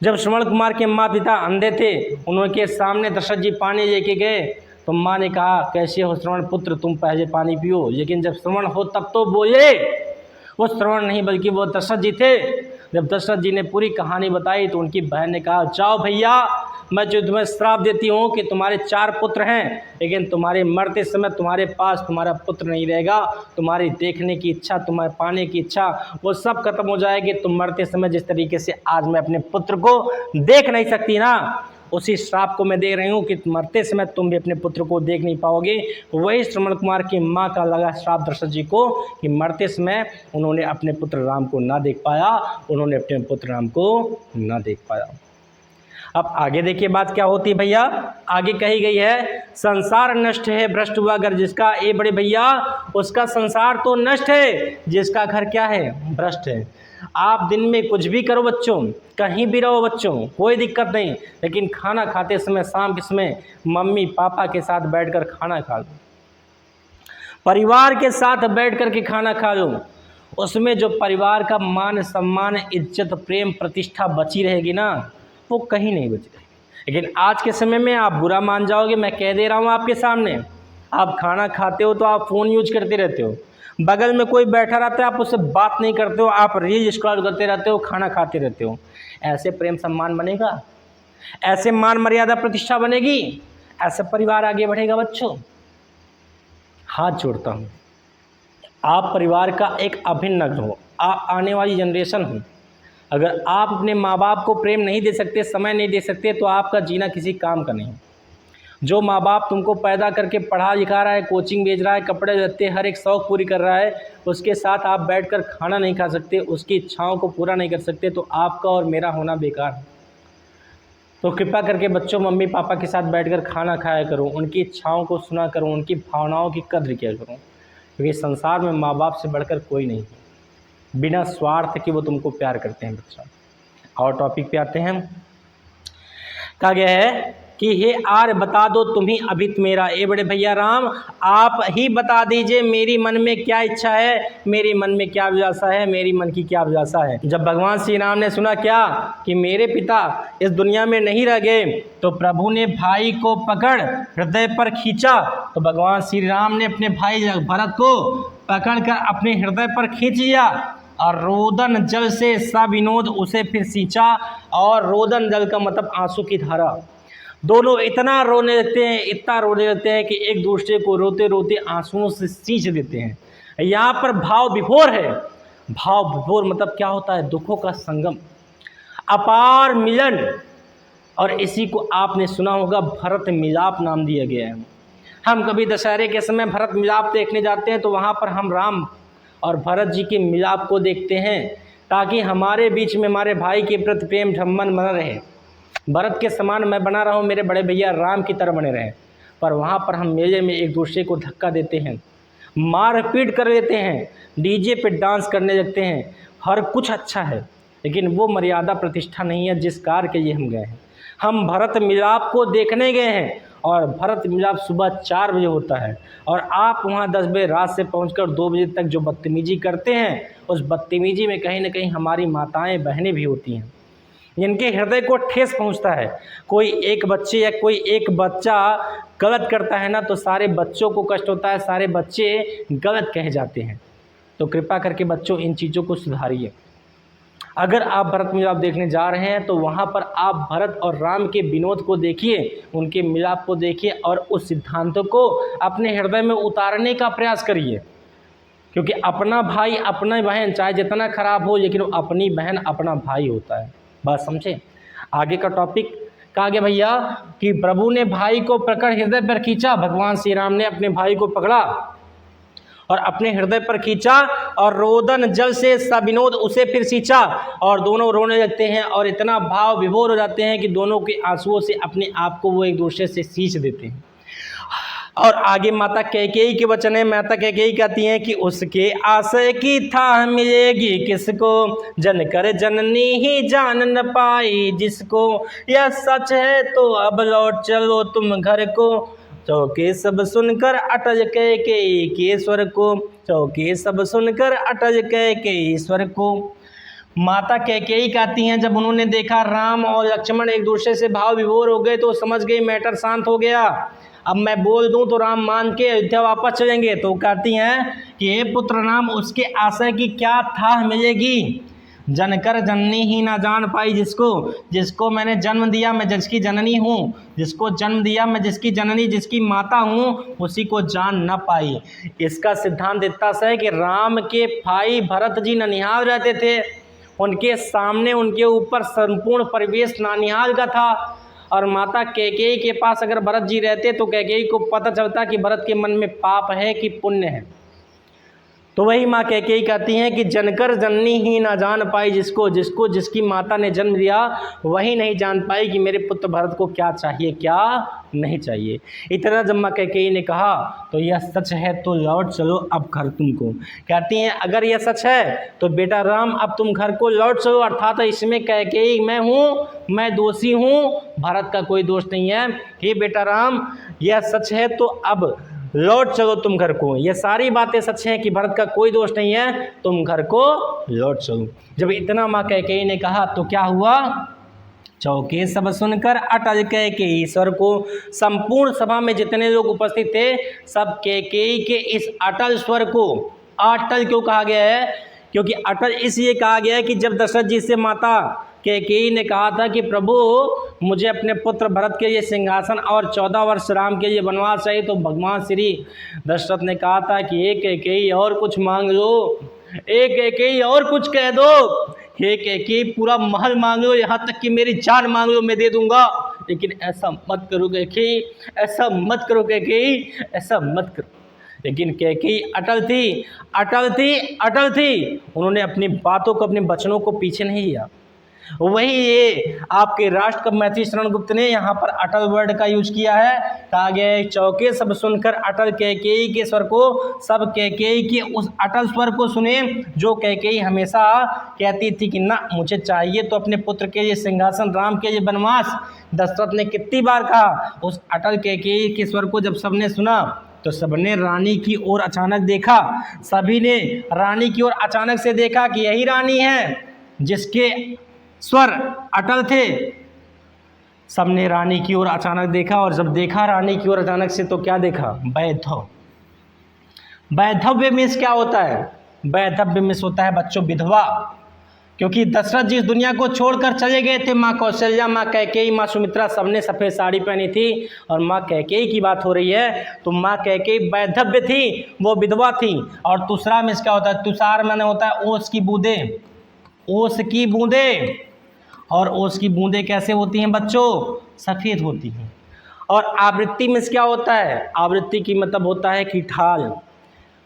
जब श्रवण कुमार के माँ पिता अंधे थे, उनके सामने दशरथ जी पानी लेके गए तो माँ ने कहा कैसे हो श्रवण पुत्र, तुम पहले पानी पियो। लेकिन जब श्रवण हो तब तो बोले। वो श्रवण नहीं बल्कि वो दशरथ जी थे। जब दशरथ जी ने पूरी कहानी बताई तो उनकी बहन ने कहा जाओ भैया, मैं जो तुम्हें श्राप देती हूँ कि तुम्हारे 4 पुत्र हैं, लेकिन तुम्हारे मरते समय तुम्हारे पास तुम्हारा पुत्र नहीं रहेगा। तुम्हारी देखने की इच्छा, तुम्हारे पाने की इच्छा, वो सब खत्म हो जाएगी। तुम मरते समय जिस तरीके से आज मैं अपने पुत्र को देख नहीं सकती ना, उसी श्राप को मैं दे रही हूँ कि मरते समय तुम भी अपने पुत्र को देख नहीं पाओगे। वही श्रवण कुमार की माँ का लगा श्राप दशरथ जी को कि मरते समय उन्होंने अपने पुत्र राम को ना देख पाया, उन्होंने अपने पुत्र राम को ना देख पाया। अब आगे देखिए बात क्या होती है भैया। आगे कही गई है संसार नष्ट है भ्रष्ट हुआ घर जिसका। ए बड़े भैया, उसका संसार तो नष्ट है, जिसका घर क्या है, भ्रष्ट है। आप दिन में कुछ भी करो बच्चों, कहीं भी रहो बच्चों, कोई दिक्कत नहीं, लेकिन खाना खाते समय शाम के समय मम्मी पापा के साथ बैठकर खाना खा लो, परिवार के साथ बैठ कर के खाना खा लो। उसमें जो परिवार का मान सम्मान इज्जत प्रेम प्रतिष्ठा बची रहेगी ना, वो कहीं नहीं बची रहेगी। लेकिन आज के समय में आप बुरा मान जाओगे, मैं कह दे रहा हूँ आपके सामने। आप खाना खाते हो तो आप फ़ोन यूज करते रहते हो, बगल में कोई बैठा रहता है आप उससे बात नहीं करते हो, आप रील स्क्रॉल करते रहते हो, खाना खाते रहते हो। ऐसे प्रेम सम्मान बनेगा? ऐसे मान मर्यादा प्रतिष्ठा बनेगी? ऐसे परिवार आगे बढ़ेगा बच्चों? हाथ जोड़ता हूँ, आप परिवार का एक अभिन्न अंग हो, आप आने वाली जनरेशन हो। अगर आप अपने माँ बाप को प्रेम नहीं दे सकते, समय नहीं दे सकते, तो आपका जीना किसी काम का नहीं। जो माँ बाप तुमको पैदा करके पढ़ा लिखा रहा है, कोचिंग भेज रहा है, कपड़े लत्ते हर एक शौक़ पूरी कर रहा है, उसके साथ आप बैठकर खाना नहीं खा सकते, उसकी इच्छाओं को पूरा नहीं कर सकते, तो आपका और मेरा होना बेकार है। तो कृपया करके बच्चों मम्मी पापा के साथ बैठकर खाना खाया करो, उनकी इच्छाओं को सुना करो, उनकी भावनाओं की कद्र किया करो, क्योंकि संसार में माँ बाप से बढ़कर कोई नहीं, बिना स्वार्थ के वो तुमको प्यार करते हैं बच्चा। और टॉपिक पे आते हैं। कहा गया है कि हे आर्य बता दो तुम्ही अभित मेरा। ए बड़े भैया राम, आप ही बता दीजिए मेरी मन में क्या इच्छा है, मेरी मन में क्या अभिलाषा है, मेरी मन की क्या अभिलाषा है। जब भगवान श्री राम ने सुना क्या कि मेरे पिता इस दुनिया में नहीं रह गए, तो प्रभु ने भाई को पकड़ हृदय पर खींचा। तो भगवान श्री राम ने अपने भाई भरत को पकड़कर अपने हृदय पर खींच लिया और रोदन जल से सविनोद उसे फिर सींचा। और रोदन जल का मतलब आंसू की धारा। दोनों इतना रोने लगते हैं, इतना रोने लगते हैं कि एक दूसरे को रोते रोते आंसुओं से सींच देते हैं। यहाँ पर भाव विभोर है। भाव विभोर मतलब क्या होता है? दुखों का संगम, अपार मिलन। और इसी को आपने सुना होगा भरत मिलाप नाम दिया गया है। हम कभी दशहरे के समय भरत मिलाप देखने जाते हैं तो वहाँ पर हम राम और भरत जी के मिलाप को देखते हैं, ताकि हमारे बीच में हमारे भाई के प्रति प्रेम संबंध बना रहे। भरत के समान मैं बना रहा हूँ, मेरे बड़े भैया राम की तरह बने रहें। पर वहाँ पर हम मेले में एक दूसरे को धक्का देते हैं, मारपीट कर लेते हैं, डीजे पे डांस करने लगते हैं। हर कुछ अच्छा है, लेकिन वो मर्यादा प्रतिष्ठा नहीं है जिस कार्य के लिए हम गए हैं। हम भरत मिलाप को देखने गए हैं और भरत मिलाप सुबह 4 बजे होता है और आप वहाँ 10 बजे रात से पहुँचकर 2 बजे तक जो बदतमीजी करते हैं, उस बदतमीजी में कहीं ना कहीं हमारी माताएं बहनें भी होती हैं, जिनके हृदय को ठेस पहुंचता है। कोई एक बच्चे या कोई एक बच्चा गलत करता है ना, तो सारे बच्चों को कष्ट होता है, सारे बच्चे गलत कहे जाते हैं। तो कृपया करके बच्चों इन चीज़ों को सुधारिए। अगर आप भरत मिलाप देखने जा रहे हैं तो वहाँ पर आप भरत और राम के विनोद को देखिए, उनके मिलाप को देखिए और उस सिद्धांतों को अपने हृदय में उतारने का प्रयास करिए। क्योंकि अपना भाई अपना बहन चाहे जितना खराब हो, लेकिन अपनी बहन अपना भाई होता है। बात समझे? आगे का टॉपिक कहा गया भैया कि प्रभु ने भाई को पकड़ हृदय पर खींचा। भगवान श्री राम ने अपने भाई को पकड़ा और अपने हृदय पर खींचा और रोदन जल से सविनोद उसे फिर सींचा, और दोनों रोने लगते हैं और इतना भाव विभोर हो जाते हैं कि दोनों के आंसुओं से अपने आप को वो एक दूसरे से सींच देते हैं। और आगे माता कैकेयी के वचन है। माता कैकेयी कहती हैं कि उसके आशय की था मिलेगी किसको, जन कर जननी ही जान न पाई जिसको, यह सच है तो अब लौट चलो तुम घर को, चौके सब सुनकर अटल कैकेयी के स्वर को, चौके सब सुनकर अटल कैकेयी स्वर को। माता कैकेयी कहती हैं जब उन्होंने देखा राम और लक्ष्मण एक दूसरे से भाव विभोर हो गए तो समझ गई मैटर शांत हो गया, अब मैं बोल दूं तो राम मान के अयोध्या वापस चलेंगे। तो कहती हैं कि हे पुत्र राम, उसके आशय की क्या था मिलेगी, जनकर जननी ही ना जान पाई जिसको, जिसको मैंने जन्म दिया मैं जिसकी जननी हूँ, जिसको जन्म दिया मैं जिसकी जननी जिसकी माता हूँ, उसी को जान न पाई। इसका सिद्धांत इतना सा है कि राम के भाई भरत जी ननिहाल रहते थे, उनके सामने उनके ऊपर संपूर्ण परिवेश ननिहाल का था, और माता कैकेयी के पास अगर भरत जी रहते तो कैकेयी को पता चलता कि भरत के मन में पाप है कि पुण्य है। तो वही माँ कैकेयी कहती हैं कि जनकर जननी ही ना जान पाई जिसको, जिसको जिसकी माता ने जन्म दिया वही नहीं जान पाई कि मेरे पुत्र भरत को क्या चाहिए क्या नहीं चाहिए। इतना जब माँ कैकेयी ने कहा तो यह सच है तो लौट चलो अब घर तुमको। कहती हैं अगर यह सच है तो बेटा राम अब तुम घर को लौट चलो, अर्थात इसमें कैकेयी मैं हूँ, मैं दोषी हूँ, भरत का कोई दोष नहीं है। हे बेटा राम, यह सच है तो अब लौट चलो तुम घर को, ये सारी बातें सच हैं कि भरत का कोई दोष नहीं है, तुम घर को लौट चलो। जब इतना माँ कैकेयी ने कहा तो क्या हुआ, चौके सब सुनकर अटल कैकेयी स्वर को। संपूर्ण सभा में जितने लोग उपस्थित थे सब कैकेयी के इस अटल स्वर को, अटल क्यों कहा गया है, क्योंकि अटल इसलिए कहा गया है कि जब दशरथ जी से माता कैकेयी ने कहा था कि प्रभु मुझे अपने पुत्र भरत के लिए सिंहासन और 14 वर्ष राम के लिए वनवास चाहिए, तो भगवान श्री दशरथ ने कहा था कि एक कैकेयी और कुछ मांग लो, एक कैकेयी और कुछ कह दो, एक कैकेयी पूरा महल मांग लो, यहाँ तक कि मेरी जान मांग लो मैं दे दूंगा, लेकिन ऐसा मत करो कैकेयी, ऐसा मत करो कैकेयी, ऐसा मत करो। लेकिन कैकेयी अटल थी, अटल थी, अटल थी, उन्होंने अपनी बातों को अपने वचनों को पीछे नहीं लिया। वही ये आपके राष्ट्र कवि मैथिली शरण गुप्त ने यहाँ पर अटल वर्ड का यूज किया है। कहा गया है चौके सब सुनकर अटल कैकेयी के स्वर को, सब कैकेयी के उस अटल स्वर को सुने जो कैकेयी हमेशा कहती थी कि ना मुझे चाहिए तो अपने पुत्र के लिए सिंहासन, राम के लिए वनवास। दशरथ ने कितनी बार कहा, उस अटल कैकेयी के स्वर को जब सबने सुना तो सबने रानी की ओर अचानक देखा, सभी ने रानी की ओर अचानक से देखा कि यही रानी है जिसके स्वर अटल थे। सबने रानी की ओर अचानक देखा, और जब देखा रानी की ओर अचानक से तो क्या देखा, वैधव। वैधव्य मीन्स क्या होता है, वैधव्य मीन्स होता है बच्चों विधवा, क्योंकि दशरथ जी इस दुनिया को छोड़कर चले गए थे। माँ कौशल्या, माँ कैकेयी, माँ सुमित्रा सबने सफ़ेद साड़ी पहनी थी, और माँ कैकेयी की बात हो रही है तो माँ कैकेयी वैधव्य थी, वो विधवा थी। और दूसरा मीन्स क्या होता है, तुषार माने होता है ओस की बूंदें, ओस की बूंदें, और ओस की बूंदें कैसे होती हैं बच्चों, सफ़ेद होती हैं। और आवृत्ति में क्या होता है, आवृत्ति की मतलब होता है कि ढाल,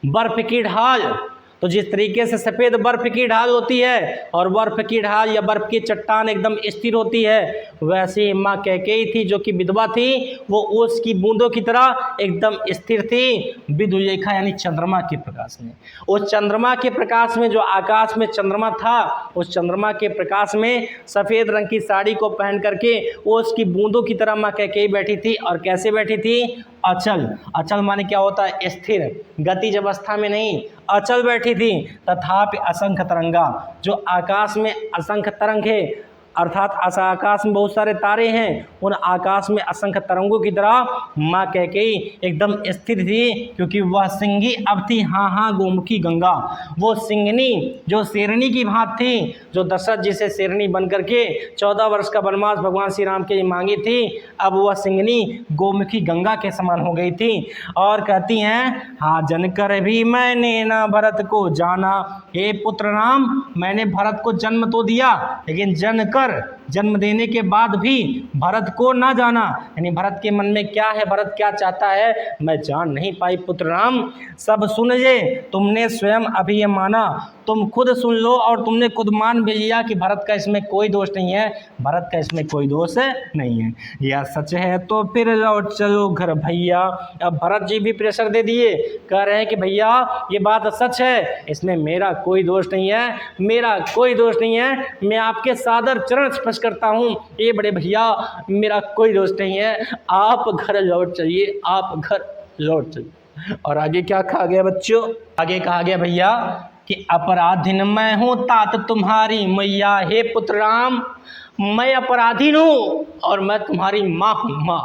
बर्फ की ढाल। तो जिस तरीके से सफ़ेद बर्फ़ की ढाल होती है और बर्फ़ की ढाल या बर्फ़ की चट्टान एकदम स्थिर होती है, वैसे ही माँ कैकेयी थी जो कि विधवा थी, वो ओस की बूंदों की तरह एकदम स्थिर थी, विदुलेखा यानी चंद्रमा के प्रकाश में। उस चंद्रमा के प्रकाश में, जो आकाश में चंद्रमा था, उस चंद्रमा के प्रकाश में सफ़ेद रंग की साड़ी को पहन करके ओस की बूंदों की तरह माँ कैकेयी बैठी थी। और कैसे बैठी थी, अचल। अचल माने क्या होता है, स्थिर, गतिज अवस्था में नहीं, अचल बैठी थी। तथापि असंख्य तरंगा, जो आकाश में असंख्य तरंग है, अर्थात आकाश में बहुत सारे तारे हैं, उन आकाश में असंख्य तरंगों की तरह माँ कैकेयी एकदम स्थिर थी, क्योंकि वह सिंगी अब थी हाँ हाँ गोमुखी गंगा। वो सिंगनी जो शेरनी की भांत थी, जो दशरथ जी से शेरनी बन करके 14 वर्ष का वनवास भगवान श्री राम के लिए मांगी थी, अब वह सिंगनी गोमुखी गंगा के समान हो गई थी। और कहती हैं हाँ जनकर भी मैंने ना भरत को जाना, हे पुत्र राम मैंने भरत को जन्म तो दिया, लेकिन जनकर जन्म देने के बाद भी भरत को ना जाना, यानी भरत के मन में क्या है, भरत क्या चाहता है, मैं जान नहीं पाई पुत्र राम। सब सुन ले तुमने स्वयं अभी ये माना, तुम खुद सुन लो और तुमने खुद मान भी लिया कि भरत का इसमें कोई दोष नहीं है, भरत का इसमें कोई दोष नहीं है। यह सच है तो फिर लौट चलो घर भैया। अब भरत जी भी प्रेशर दे दिए, कह रहे हैं कि भैया ये बात सच है, इसमें मेरा कोई दोष नहीं है, मेरा कोई दोष नहीं है, मैं आपके सादर चरण स्पर्श करता हूँ, ये बड़े भैया मेरा कोई दोष नहीं है, आप घर लौट चलिए, आप घर लौट चलिए। और आगे क्या कहा गया बच्चों, आगे कहा गया भैया कि अपराधीन मैं हूँ तात तुम्हारी मैया, हे पुत्र राम मैं अपराधीन हूँ और मैं तुम्हारी माँ हूँ। माँ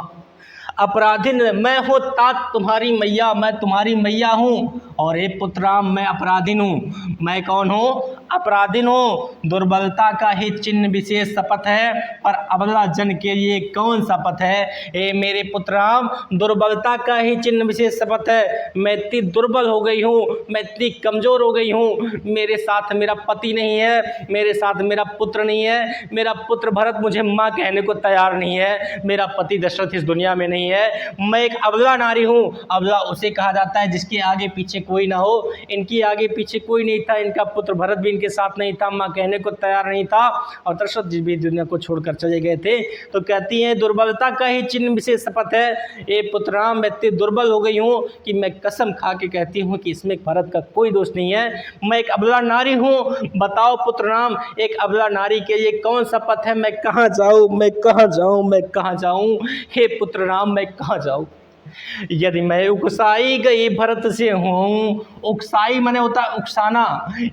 अपराधीन मैं हूँ तात तुम्हारी मैया, मैं तुम्हारी मैया हूँ, और हे पुत्र राम मैं अपराधीन हूँ। मैं कौन हूँ, अपराधीन हूँ। दुर्बलता का ही चिन्ह विशेष शपथ है, पर अबला जन के लिए कौन शपथ है। हे मेरे पुत्र राम दुर्बलता का ही चिन्ह विशेष शपथ है, मैं इतनी दुर्बल हो गई हूँ, मैं इतनी कमज़ोर हो गई हूँ, मेरे साथ मेरा पति नहीं है, मेरे साथ मेरा पुत्र नहीं है, मेरा पुत्र भरत मुझे माँ कहने को तैयार नहीं है, मेरा पति दशरथ इस दुनिया में नहीं है, मैं एक अबला नारी हूँ। अबला उसे कहा जाता है जिसके आगे पीछे कोई ना हो, इनकी आगे पीछे कोई नहीं था, इनका पुत्र भरत भी इनके साथ नहीं था, माँ कहने को तैयार नहीं था, और दशरथ जी भी दुनिया को छोड़कर चले गए थे। तो कहती हैं दुर्बलता का ही चिन्ह विशेष शपथ है, ये पुत्र राम मैं इतनी दुर्बल हो गई हूँ कि मैं कसम खा के कहती हूँ कि इसमें भरत का कोई दोष नहीं है, मैं एक अबला नारी हूँ। बताओ पुत्र राम एक अबला नारी के लिए कौन शपथ है, मैं कहाँ जाऊँ, मैं कहाँ जाऊँ, मैं कहाँ जाऊँ, हे पुत्र राम मैं कहाँ जाऊँ। यदि मैं उकसाई गई भरत से हूँ, उकसाई माने होता है उकसाना।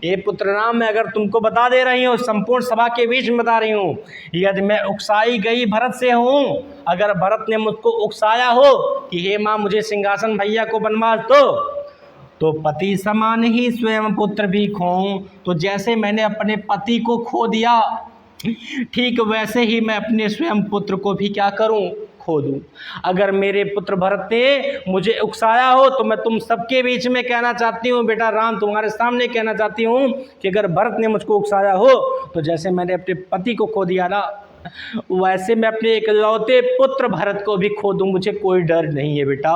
ये पुत्र राम मैं अगर तुमको बता दे रही हूँ, संपूर्ण सभा के बीच में बता रही हूँ, यदि मैं उकसाई गई भरत से हूँ, अगर भरत ने मुझको उकसाया हो कि हे माँ मुझे सिंहासन भैया को बनवा दो, तो पति समान ही स्वयं पुत्र भी खोऊं। तो जैसे मैंने अपने पति को खो दिया, ठीक वैसे ही मैं अपने स्वयं पुत्र को भी क्या करूं, खो दूं। अगर मेरे पुत्र भरत ने मुझे उकसाया हो तो मैं तुम सबके बीच में कहना चाहती हूँ, बेटा राम तुम्हारे सामने कहना चाहती हूँ कि अगर भरत ने मुझको उकसाया हो तो जैसे मैंने अपने पति को खो दिया ना, वैसे मैं अपने इकलौते पुत्र भरत को भी खो दूं, मुझे कोई डर नहीं है बेटा।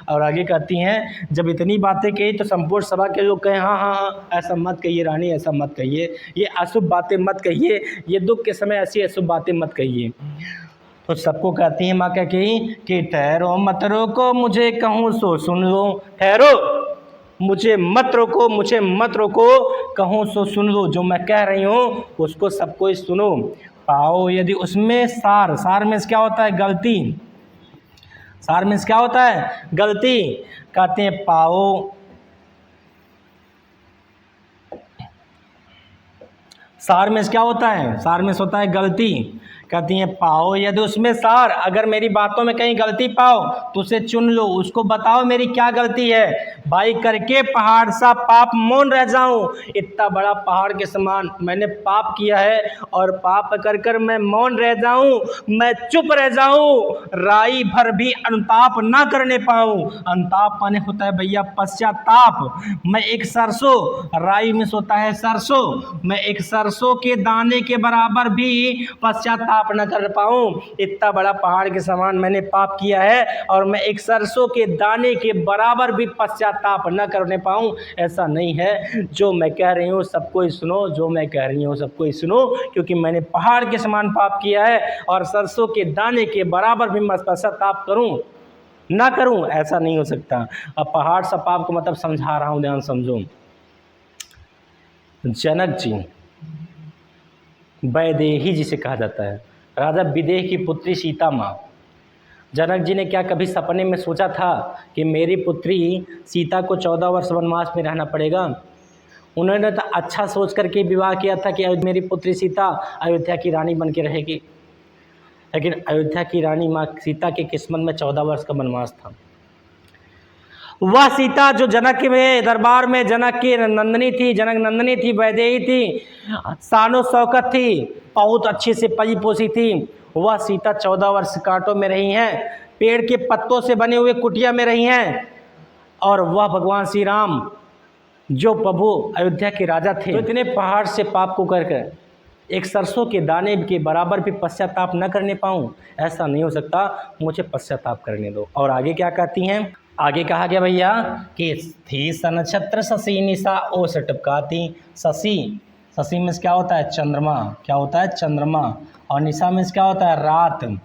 और आगे कहती हैं जब इतनी बातें कही तो संपूर्ण सभा के लोग कहें हाँ हाँ हाँ ऐसा मत कहिए रानी, ऐसा मत कहिए, ये अशुभ बातें मत कहिए, ये दुख के समय ऐसी अशुभ बातें मत कहिए। तो सबको कहती हैं माँ क्या कही कि ठहरो मत रोको मुझे कहूँ सो सुन लो, ठहरो मुझे मत रोको, मुझे मत रोको, कहूँ सो सुन लो, जो मैं कह रही हूँ उसको सबको ही सुनो। पाओ यदि उसमें सार, सार में क्या होता है गलती, सार में क्या होता है गलती, कहते हैं पाओ सार में क्या होता है, सार में होता है गलती, कहती हैं पाओ यदि उसमें सार, अगर मेरी बातों में कहीं गलती पाओ तो उसे चुन लो, उसको बताओ मेरी क्या गलती है। भाई करके पहाड़ सा पाप मौन रह जाऊं, इतना बड़ा पहाड़ के समान मैंने पाप किया है और पाप कर कर मैं मौन रह जाऊं, मैं चुप रह जाऊं, राई भर भी अनुताप ना करने पाऊं। अनुताप माने होता है भैया पश्चाताप। मैं एक सरसों, राई में होता है सरसों, मैं एक सरसों के दाने के बराबर भी पश्चाताप न कर पाऊं, इतना बड़ा पहाड़ के समान मैंने पाप किया है और मैं एक सरसों के दाने के बराबर भी पश्चाताप न करने पाऊं, ऐसा नहीं है। जो मैं कह रही हूँ सबको ही सुनो, जो मैं कह रही हूँ सबको ही सुनो, क्योंकि मैंने पहाड़ के समान पाप किया है और सरसों के दाने के बराबर भी मैं पश्चाताप करूं ना करूं, ऐसा नहीं हो सकता। अब पहाड़ सा पाप को मतलब समझा रहा हूं, ध्यान समझो। जनक जी, वैदेही जिसे कहा जाता है, राजा विदेह की पुत्री सीता माँ, जनक जी ने क्या कभी सपने में सोचा था कि मेरी पुत्री सीता को 14 वर्ष वनवास में रहना पड़ेगा। उन्होंने तो अच्छा सोच करके विवाह किया था कि मेरी पुत्री सीता अयोध्या की रानी बन के रहेगी, लेकिन अयोध्या की रानी माँ सीता की किस्मत में 14 वर्ष का वनवास था। वह सीता जो जनक के दरबार में जनक की नंदनी थी, जनक नंदनी थी, वैदेही थी, शानो शौकत थी, बहुत अच्छी से पली पोसी थी, वह सीता 14 वर्ष कांटों में रही हैं, पेड़ के पत्तों से बने हुए कुटिया में रही हैं, और वह भगवान श्री राम जो प्रभु अयोध्या के राजा थे, तो इतने पहाड़ से पाप को कर एक सरसों के दाने के बराबर भी पश्चाताप न करने पाऊँ, ऐसा नहीं हो सकता, मुझे पश्चाताप करने दो। और आगे क्या कहती हैं, आगे कहा गया भैया कि थी सनक्षत्र शशि निशा ओस टपकाती। शशि, शशि में क्या होता है, चंद्रमा, क्या होता है, चंद्रमा। और निशा में क्या होता है, रात।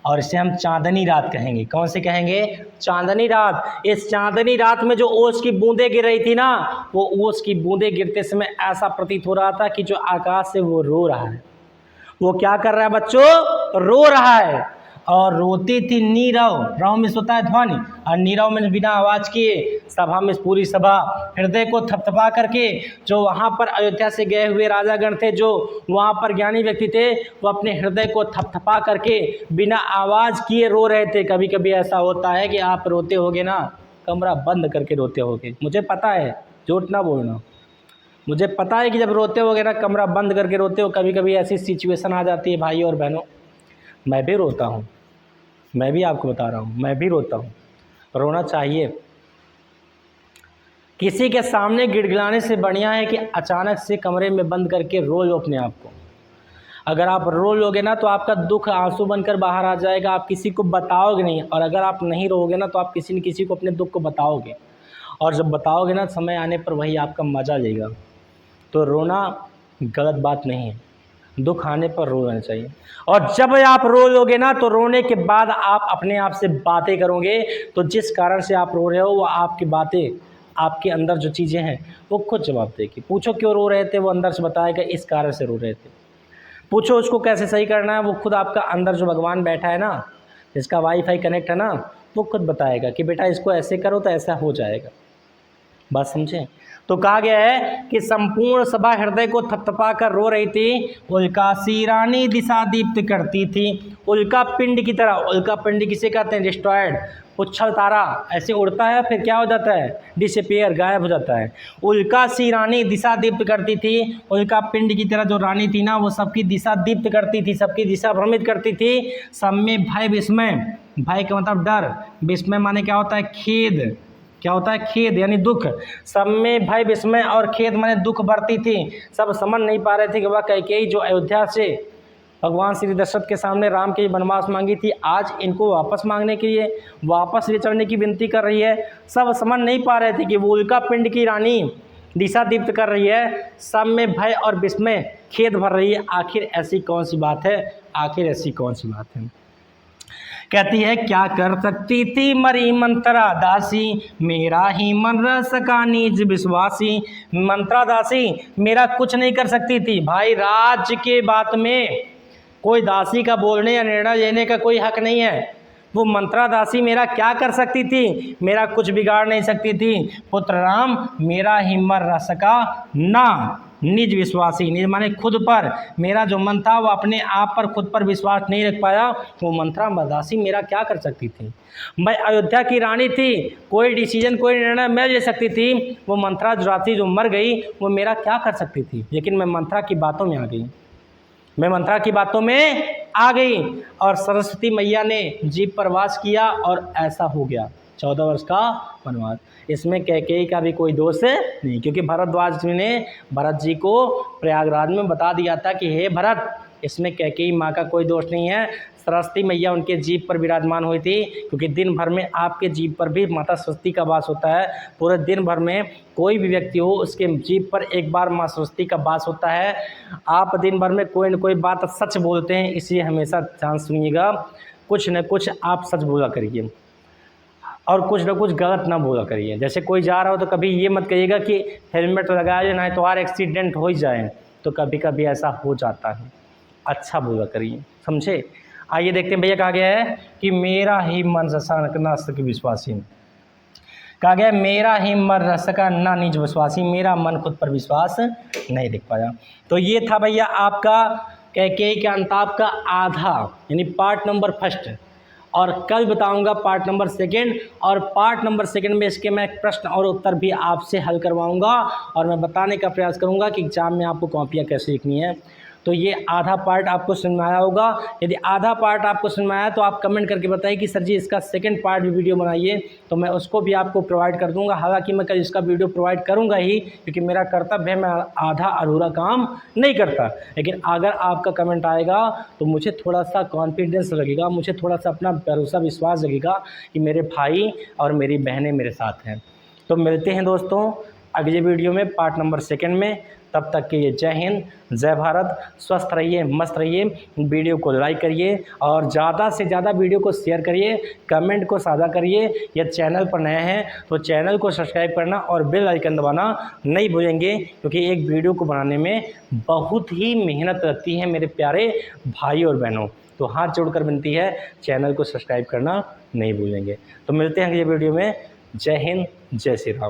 और इसे हम चांदनी रात कहेंगे। कौन से कहेंगे, चांदनी रात। इस चांदनी रात में जो ओस की बूंदें गिर रही थी ना, वो ओस की बूंदें गिरते समय ऐसा प्रतीत हो रहा था कि जो आकाश से वो रो रहा है। वो क्या कर रहा है बच्चों, रो रहा है। और रोती थी नीरव, रव में होता है ध्वनि, और नीरव में बिना आवाज किए, सभा में पूरी सभा हृदय को थपथपा करके, जो वहाँ पर अयोध्या से गए हुए राजागण थे, जो वहाँ पर ज्ञानी व्यक्ति थे, वो अपने हृदय को थपथपा करके बिना आवाज किए रो रहे थे। कभी कभी ऐसा होता है कि आप रोते होगे ना, कमरा बंद करके रोते होगे, मुझे पता है, झूठ ना बोलना, मुझे पता है कि जब रोते होगे ना, कमरा बंद करके रोते हो। कभी कभी ऐसी सिचुएशन आ जाती है भाई और बहनों, मैं भी रोता हूँ, मैं भी आपको बता रहा हूँ, मैं भी रोता हूँ। रोना चाहिए, किसी के सामने गिड़गिड़ाने से बढ़िया है कि अचानक से कमरे में बंद करके रो लो अपने आप को। अगर आप रो लोगे ना तो आपका दुख आंसू बनकर बाहर आ जाएगा, आप किसी को बताओगे नहीं। और अगर आप नहीं रोगे ना तो आप किसी न किसी को अपने दुख को बताओगे, और जब बताओगे ना, समय आने पर वही आपका मजा लेगा। तो रोना गलत बात नहीं है, दुख आने पर रोना चाहिए। और जब आप रो लोगे ना तो रोने के बाद आप अपने आप से बातें करोगे, तो जिस कारण से आप रो रहे हो वो आपकी बातें, आपके अंदर जो चीज़ें हैं वो खुद जवाब देगी। पूछो क्यों रो रहे थे, वो अंदर से बताएगा इस कारण से रो रहे थे। पूछो उसको कैसे सही करना है, वो खुद आपका अंदर जो भगवान बैठा है ना, जिसका वाईफाई कनेक्ट है ना, वो खुद बताएगा कि बेटा इसको ऐसे करो तो ऐसा हो जाएगा। बात समझे। तो कहा गया है कि संपूर्ण सभा हृदय को थपथपा कर रो रही थी। उल्कासी रानी दिशा दीप्त करती थी, उल्का पिंड की तरह। उल्का पिंड किसे कहते हैं, डिस्ट्रॉयड, उछल तारा, ऐसे उड़ता है फिर क्या हो जाता है, डिसअपीयर, गायब हो जाता है। उल्का सी रानी दिशा दीप्त करती थी, उल्का पिंड की तरह जो रानी थी ना, वो सबकी दिशा दीप्त करती थी, सबकी दिशा भ्रमित करती थी। सब में भय विस्मय, भय का मतलब डर, विस्मय माने क्या होता है, खेद, क्या होता है, खेद यानी दुख। सब में भय विस्मय और खेद माने दुख बढ़ती थी। सब समझ नहीं पा रहे थे कि वह कैकेयी जो अयोध्या से भगवान श्री दशरथ के सामने राम के वनवास मांगी थी, आज इनको वापस मांगने के लिए, वापस ले चलने की विनती कर रही है। सब समझ नहीं पा रहे थे कि वो उल्का पिंड की रानी दिशा दीप्त कर रही है, सब में भय और विस्मय, खेद भर रही है। आखिर ऐसी कौन सी बात है, आखिर ऐसी कौन सी बात है। कहती है क्या कर सकती थी मरी मंत्रा दासी, मेरा ही मन रह सका निज विश्वासी। मंत्रा दासी मेरा कुछ नहीं कर सकती थी। भाई राज्य के बात में कोई दासी का बोलने या निर्णय लेने का कोई हक नहीं है। वो मंत्रा दासी मेरा क्या कर सकती थी, मेरा कुछ बिगाड़ नहीं सकती थी। पुत्र राम मेरा ही मन रह सका ना निज विश्वासी, निज माने खुद पर, मेरा जो मन था वो अपने आप पर, खुद पर विश्वास नहीं रख पाया। वो मंत्रा दासी मेरा क्या कर सकती थी। मैं अयोध्या की रानी थी, कोई डिसीजन, कोई निर्णय मैं ले सकती थी। वो मंत्रा दासी जो मर गई, वो मेरा क्या कर सकती थी। लेकिन मैं मंत्रा की बातों में आ गई, मैं मंत्रा की बातों में आ गई, और सरस्वती मैया ने जीभ पर वास किया, और ऐसा हो गया 14 वर्ष का वनवास। इसमें कैकेयी का भी कोई दोष नहीं, क्योंकि भरद्वाज जी ने भरत जी को प्रयागराज में बता दिया था कि हे भरत, इसमें कैकेयी माँ का कोई दोष नहीं है। सरस्वती मैया उनके जीभ पर विराजमान हुई थी, क्योंकि दिन भर में आपके जीभ पर भी माता सरस्वती का वास होता है। पूरे दिन भर में कोई भी व्यक्ति हो, उसके जीभ पर एक बार माँ सरस्वती का वास होता है। आप दिन भर में कोई न कोई बात सच बोलते हैं, इसलिए हमेशा ध्यान सुनिएगा, कुछ न कुछ आप सच बोला करिए और कुछ न कुछ गलत ना बोला करिए। जैसे कोई जा रहा हो तो कभी ये मत कहिएगा कि हेलमेट लगाया जाए, नहीं तो और एक्सीडेंट हो ही जाए, तो कभी कभी ऐसा हो जाता है। अच्छा बोला करिए, समझे। आइए देखते हैं भैया कहा गया है कि मेरा ही मन रसा सक विश्वासी, कहा गया मेरा ही मन रह सका ना निज विश्वासी, मेरा मन खुद पर विश्वास नहीं दिख पाया। तो ये था भैया आपका कैकेयी के अंताप का आधा, यानी पार्ट नंबर फर्स्ट। और कल बताऊंगा पार्ट नंबर सेकंड, और पार्ट नंबर सेकंड में इसके मैं प्रश्न और उत्तर भी आपसे हल करवाऊंगा, और मैं बताने का प्रयास करूंगा कि एग्जाम में आपको कॉपियाँ कैसे लिखनी है। तो ये आधा पार्ट आपको समझ में आया होगा। यदि आधा पार्ट आपको समझ में आया तो आप कमेंट करके बताइए कि सर जी इसका सेकंड पार्ट भी वीडियो बनाइए, तो मैं उसको भी आपको प्रोवाइड कर दूंगा। हालांकि मैं कल इसका वीडियो प्रोवाइड करूंगा ही, क्योंकि मेरा कर्तव्य है, मैं आधा अधूरा काम नहीं करता। लेकिन अगर आपका कमेंट आएगा तो मुझे थोड़ा सा कॉन्फिडेंस लगेगा, मुझे थोड़ा सा अपना भरोसा विश्वास लगेगा कि मेरे भाई और मेरी बहनें मेरे साथ हैं। तो मिलते हैं दोस्तों अगले वीडियो में, पार्ट नंबर 2 में। तब तक के लिए जय हिंद, जय भारत, स्वस्थ रहिए, मस्त रहिए। वीडियो को लाइक करिए और ज़्यादा से ज़्यादा वीडियो को शेयर करिए, कमेंट को साझा करिए। यदि चैनल पर नए हैं तो चैनल को सब्सक्राइब करना और बेल आइकन दबाना नहीं भूलेंगे, क्योंकि एक वीडियो को बनाने में बहुत ही मेहनत लगती है मेरे प्यारे भाई और बहनों। तो हाथ जोड़कर विनती है, चैनल को सब्सक्राइब करना नहीं भूलेंगे। तो मिलते हैं अगले वीडियो में। जय हिंद, जय श्री राम।